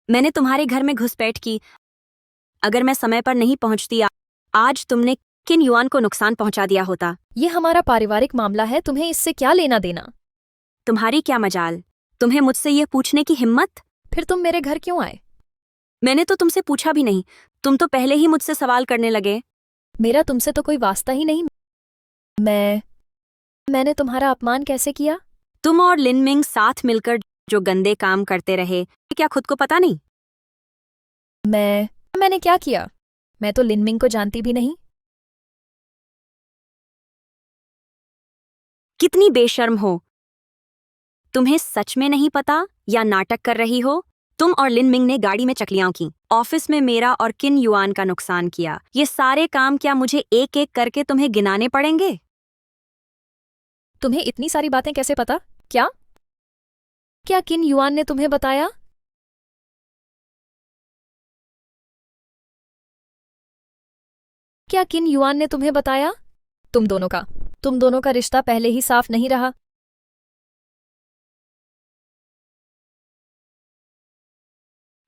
मैंने तुम्हारे घर में घुसपैठ की। अगर मैं समय पर नहीं पहुंचती आज तुमने किन युआन को नुकसान पहुंचा दिया होता। ये हमारा पारिवारिक मामला है, तुम्हें इससे क्या लेना देना? तुम्हारी क्या मजाल, तुम्हें मुझसे यह पूछने की हिम्मत? फिर तुम मेरे घर क्यों आए? मैंने तो तुमसे पूछा भी नहीं, तुम तो पहले ही मुझसे सवाल करने लगे। मेरा तुमसे तो कोई वास्ता ही नहीं। मैंने तुम्हारा अपमान कैसे किया? तुम और लिनमिंग साथ मिलकर जो गंदे काम करते रहे, क्या खुद को पता नहीं? मैंने क्या किया? मैं तो लिनमिंग को जानती भी नहीं। कितनी बेशर्म हो। तुम्हें सच में नहीं पता या नाटक कर रही हो? तुम और लिनमिंग ने गाड़ी में चकलियां की, ऑफिस में मेरा और किन युआन का नुकसान किया। ये सारे काम क्या मुझे एक एक करके तुम्हें गिनाने पड़ेंगे? तुम्हें इतनी सारी बातें कैसे पता? क्या किन युआन ने तुम्हें बताया? क्या किन युआन ने तुम्हें बताया? तुम दोनों का रिश्ता पहले ही साफ नहीं रहा।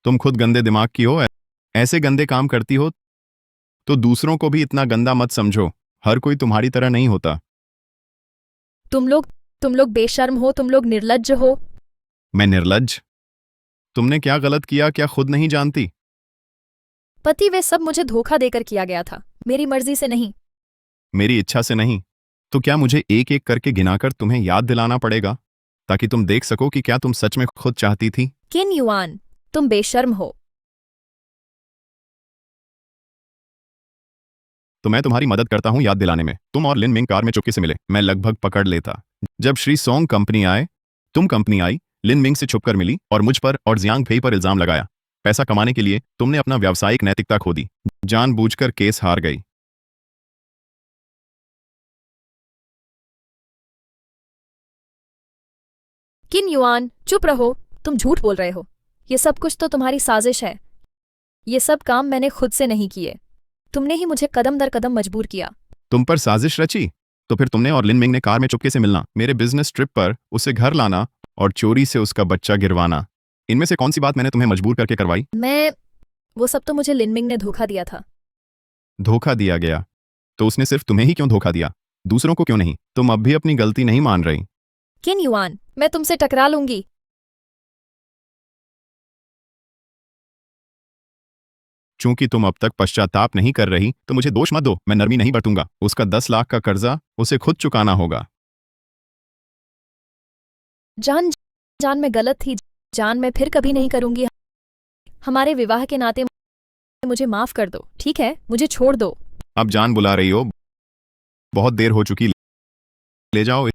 तुम खुद गंदे दिमाग की हो, ऐसे गंदे काम करती हो तो दूसरों को भी इतना गंदा मत समझो। हर कोई तुम्हारी तरह नहीं होता। तुम लोग बेशर्म हो, तुम लोग निर्लज्ज हो। मैं निर्लज्ज? तुमने क्या गलत किया, क्या खुद नहीं जानती? पति, वे सब मुझे धोखा देकर किया गया था, मेरी मर्जी से नहीं। मेरी इच्छा से नहीं। तो क्या मुझे एक एक करके गिनाकर तुम्हें याद दिलाना पड़ेगा ताकि तुम देख सको कि क्या तुम सच में खुद चाहती थी? किन युआन, तुम बेशर्म हो। तो मैं तुम्हारी मदद करता हूं याद दिलाने में। तुम और लिन मिंग कार में चुपके से मिले, मैं लगभग पकड़ लेता। जब श्री सोंग कंपनी आए, तुम कंपनी आई, लिन मिंग से छुपकर मिली और मुझ पर और जियांग फेई पर इल्जाम लगाया। पैसा कमाने के लिए तुमने अपना व्यावसायिक नैतिकता खो दी, जानबूझकर केस हार गई। किन युआन, चुप रहो, तुम झूठ बोल रहे हो। ये सब कुछ तो तुम्हारी साजिश है। ये सब काम मैंने खुद से नहीं किए, तुमने ही मुझे कदम दर कदम मजबूर किया। तुम पर साजिश रची? तो फिर तुमने और लिन मिंग ने कार में चुपके से मिलना, मेरे बिजनेस ट्रिप पर उसे घर लाना और चोरी से उसका बच्चा गिरवाना, इनमें से कौन सी बात मैंने तुम्हें मजबूर करके करवाई? वो सब तो मुझे लिनमिंग ने धोखा दिया था। धोखा दिया गया? तो उसने सिर्फ तुम्हें ही क्यों धोखा दिया, दूसरों को क्यों नहीं? तुम अब भी अपनी गलती नहीं मान रही। किन युआन, मैं तुमसे टकरा लूंगी। चूंकि तुम अब तक पश्चाताप नहीं कर रही तो मुझे दोष मत दो, मैं नरमी नहीं बरतूंगा। उसका 10 लाख का कर्जा उसे खुद चुकाना होगा। जान मैं गलत थी जान, मैं फिर कभी नहीं करूंगी। हमारे विवाह के नाते मुझे माफ कर दो, ठीक है? मुझे छोड़ दो। अब जान बुला रही हो, बहुत देर हो चुकी, ले जाओ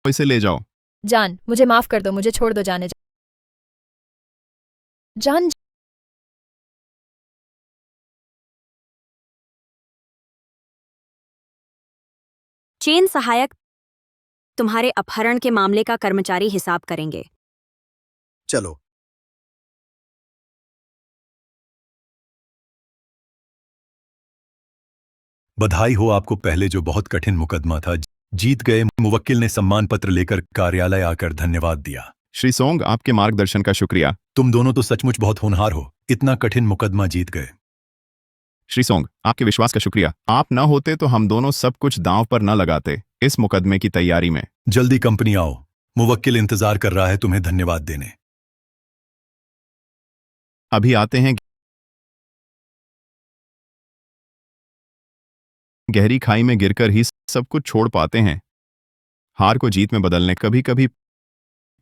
इसे, ले जाओ। जान, मुझे माफ कर दो, मुझे छोड़ दो। जान, चेन सहायक तुम्हारे अपहरण के मामले का कर्मचारी हिसाब करेंगे। चलो। बधाई हो आपको, पहले जो बहुत कठिन मुकदमा था जीत गए। मुवक्किल ने सम्मान पत्र लेकर कार्यालय आकर धन्यवाद दिया। श्री सोंग, आपके मार्गदर्शन का शुक्रिया। तुम दोनों तो सचमुच बहुत होनहार हो, इतना कठिन मुकदमा जीत गए। श्री सोंग, आपके विश्वास का शुक्रिया। आप न होते तो हम दोनों सब कुछ दांव पर न लगाते इस मुकदमे की तैयारी में। जल्दी कंपनी आओ, मुवक्किल इंतजार कर रहा है तुम्हें धन्यवाद देने। अभी आते हैं। गहरी खाई में गिरकर ही सब कुछ छोड़ पाते हैं। हार को जीत में बदलने, कभी कभी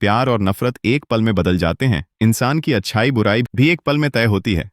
प्यार और नफरत एक पल में बदल जाते हैं। इंसान की अच्छाई बुराई भी एक पल में तय होती है।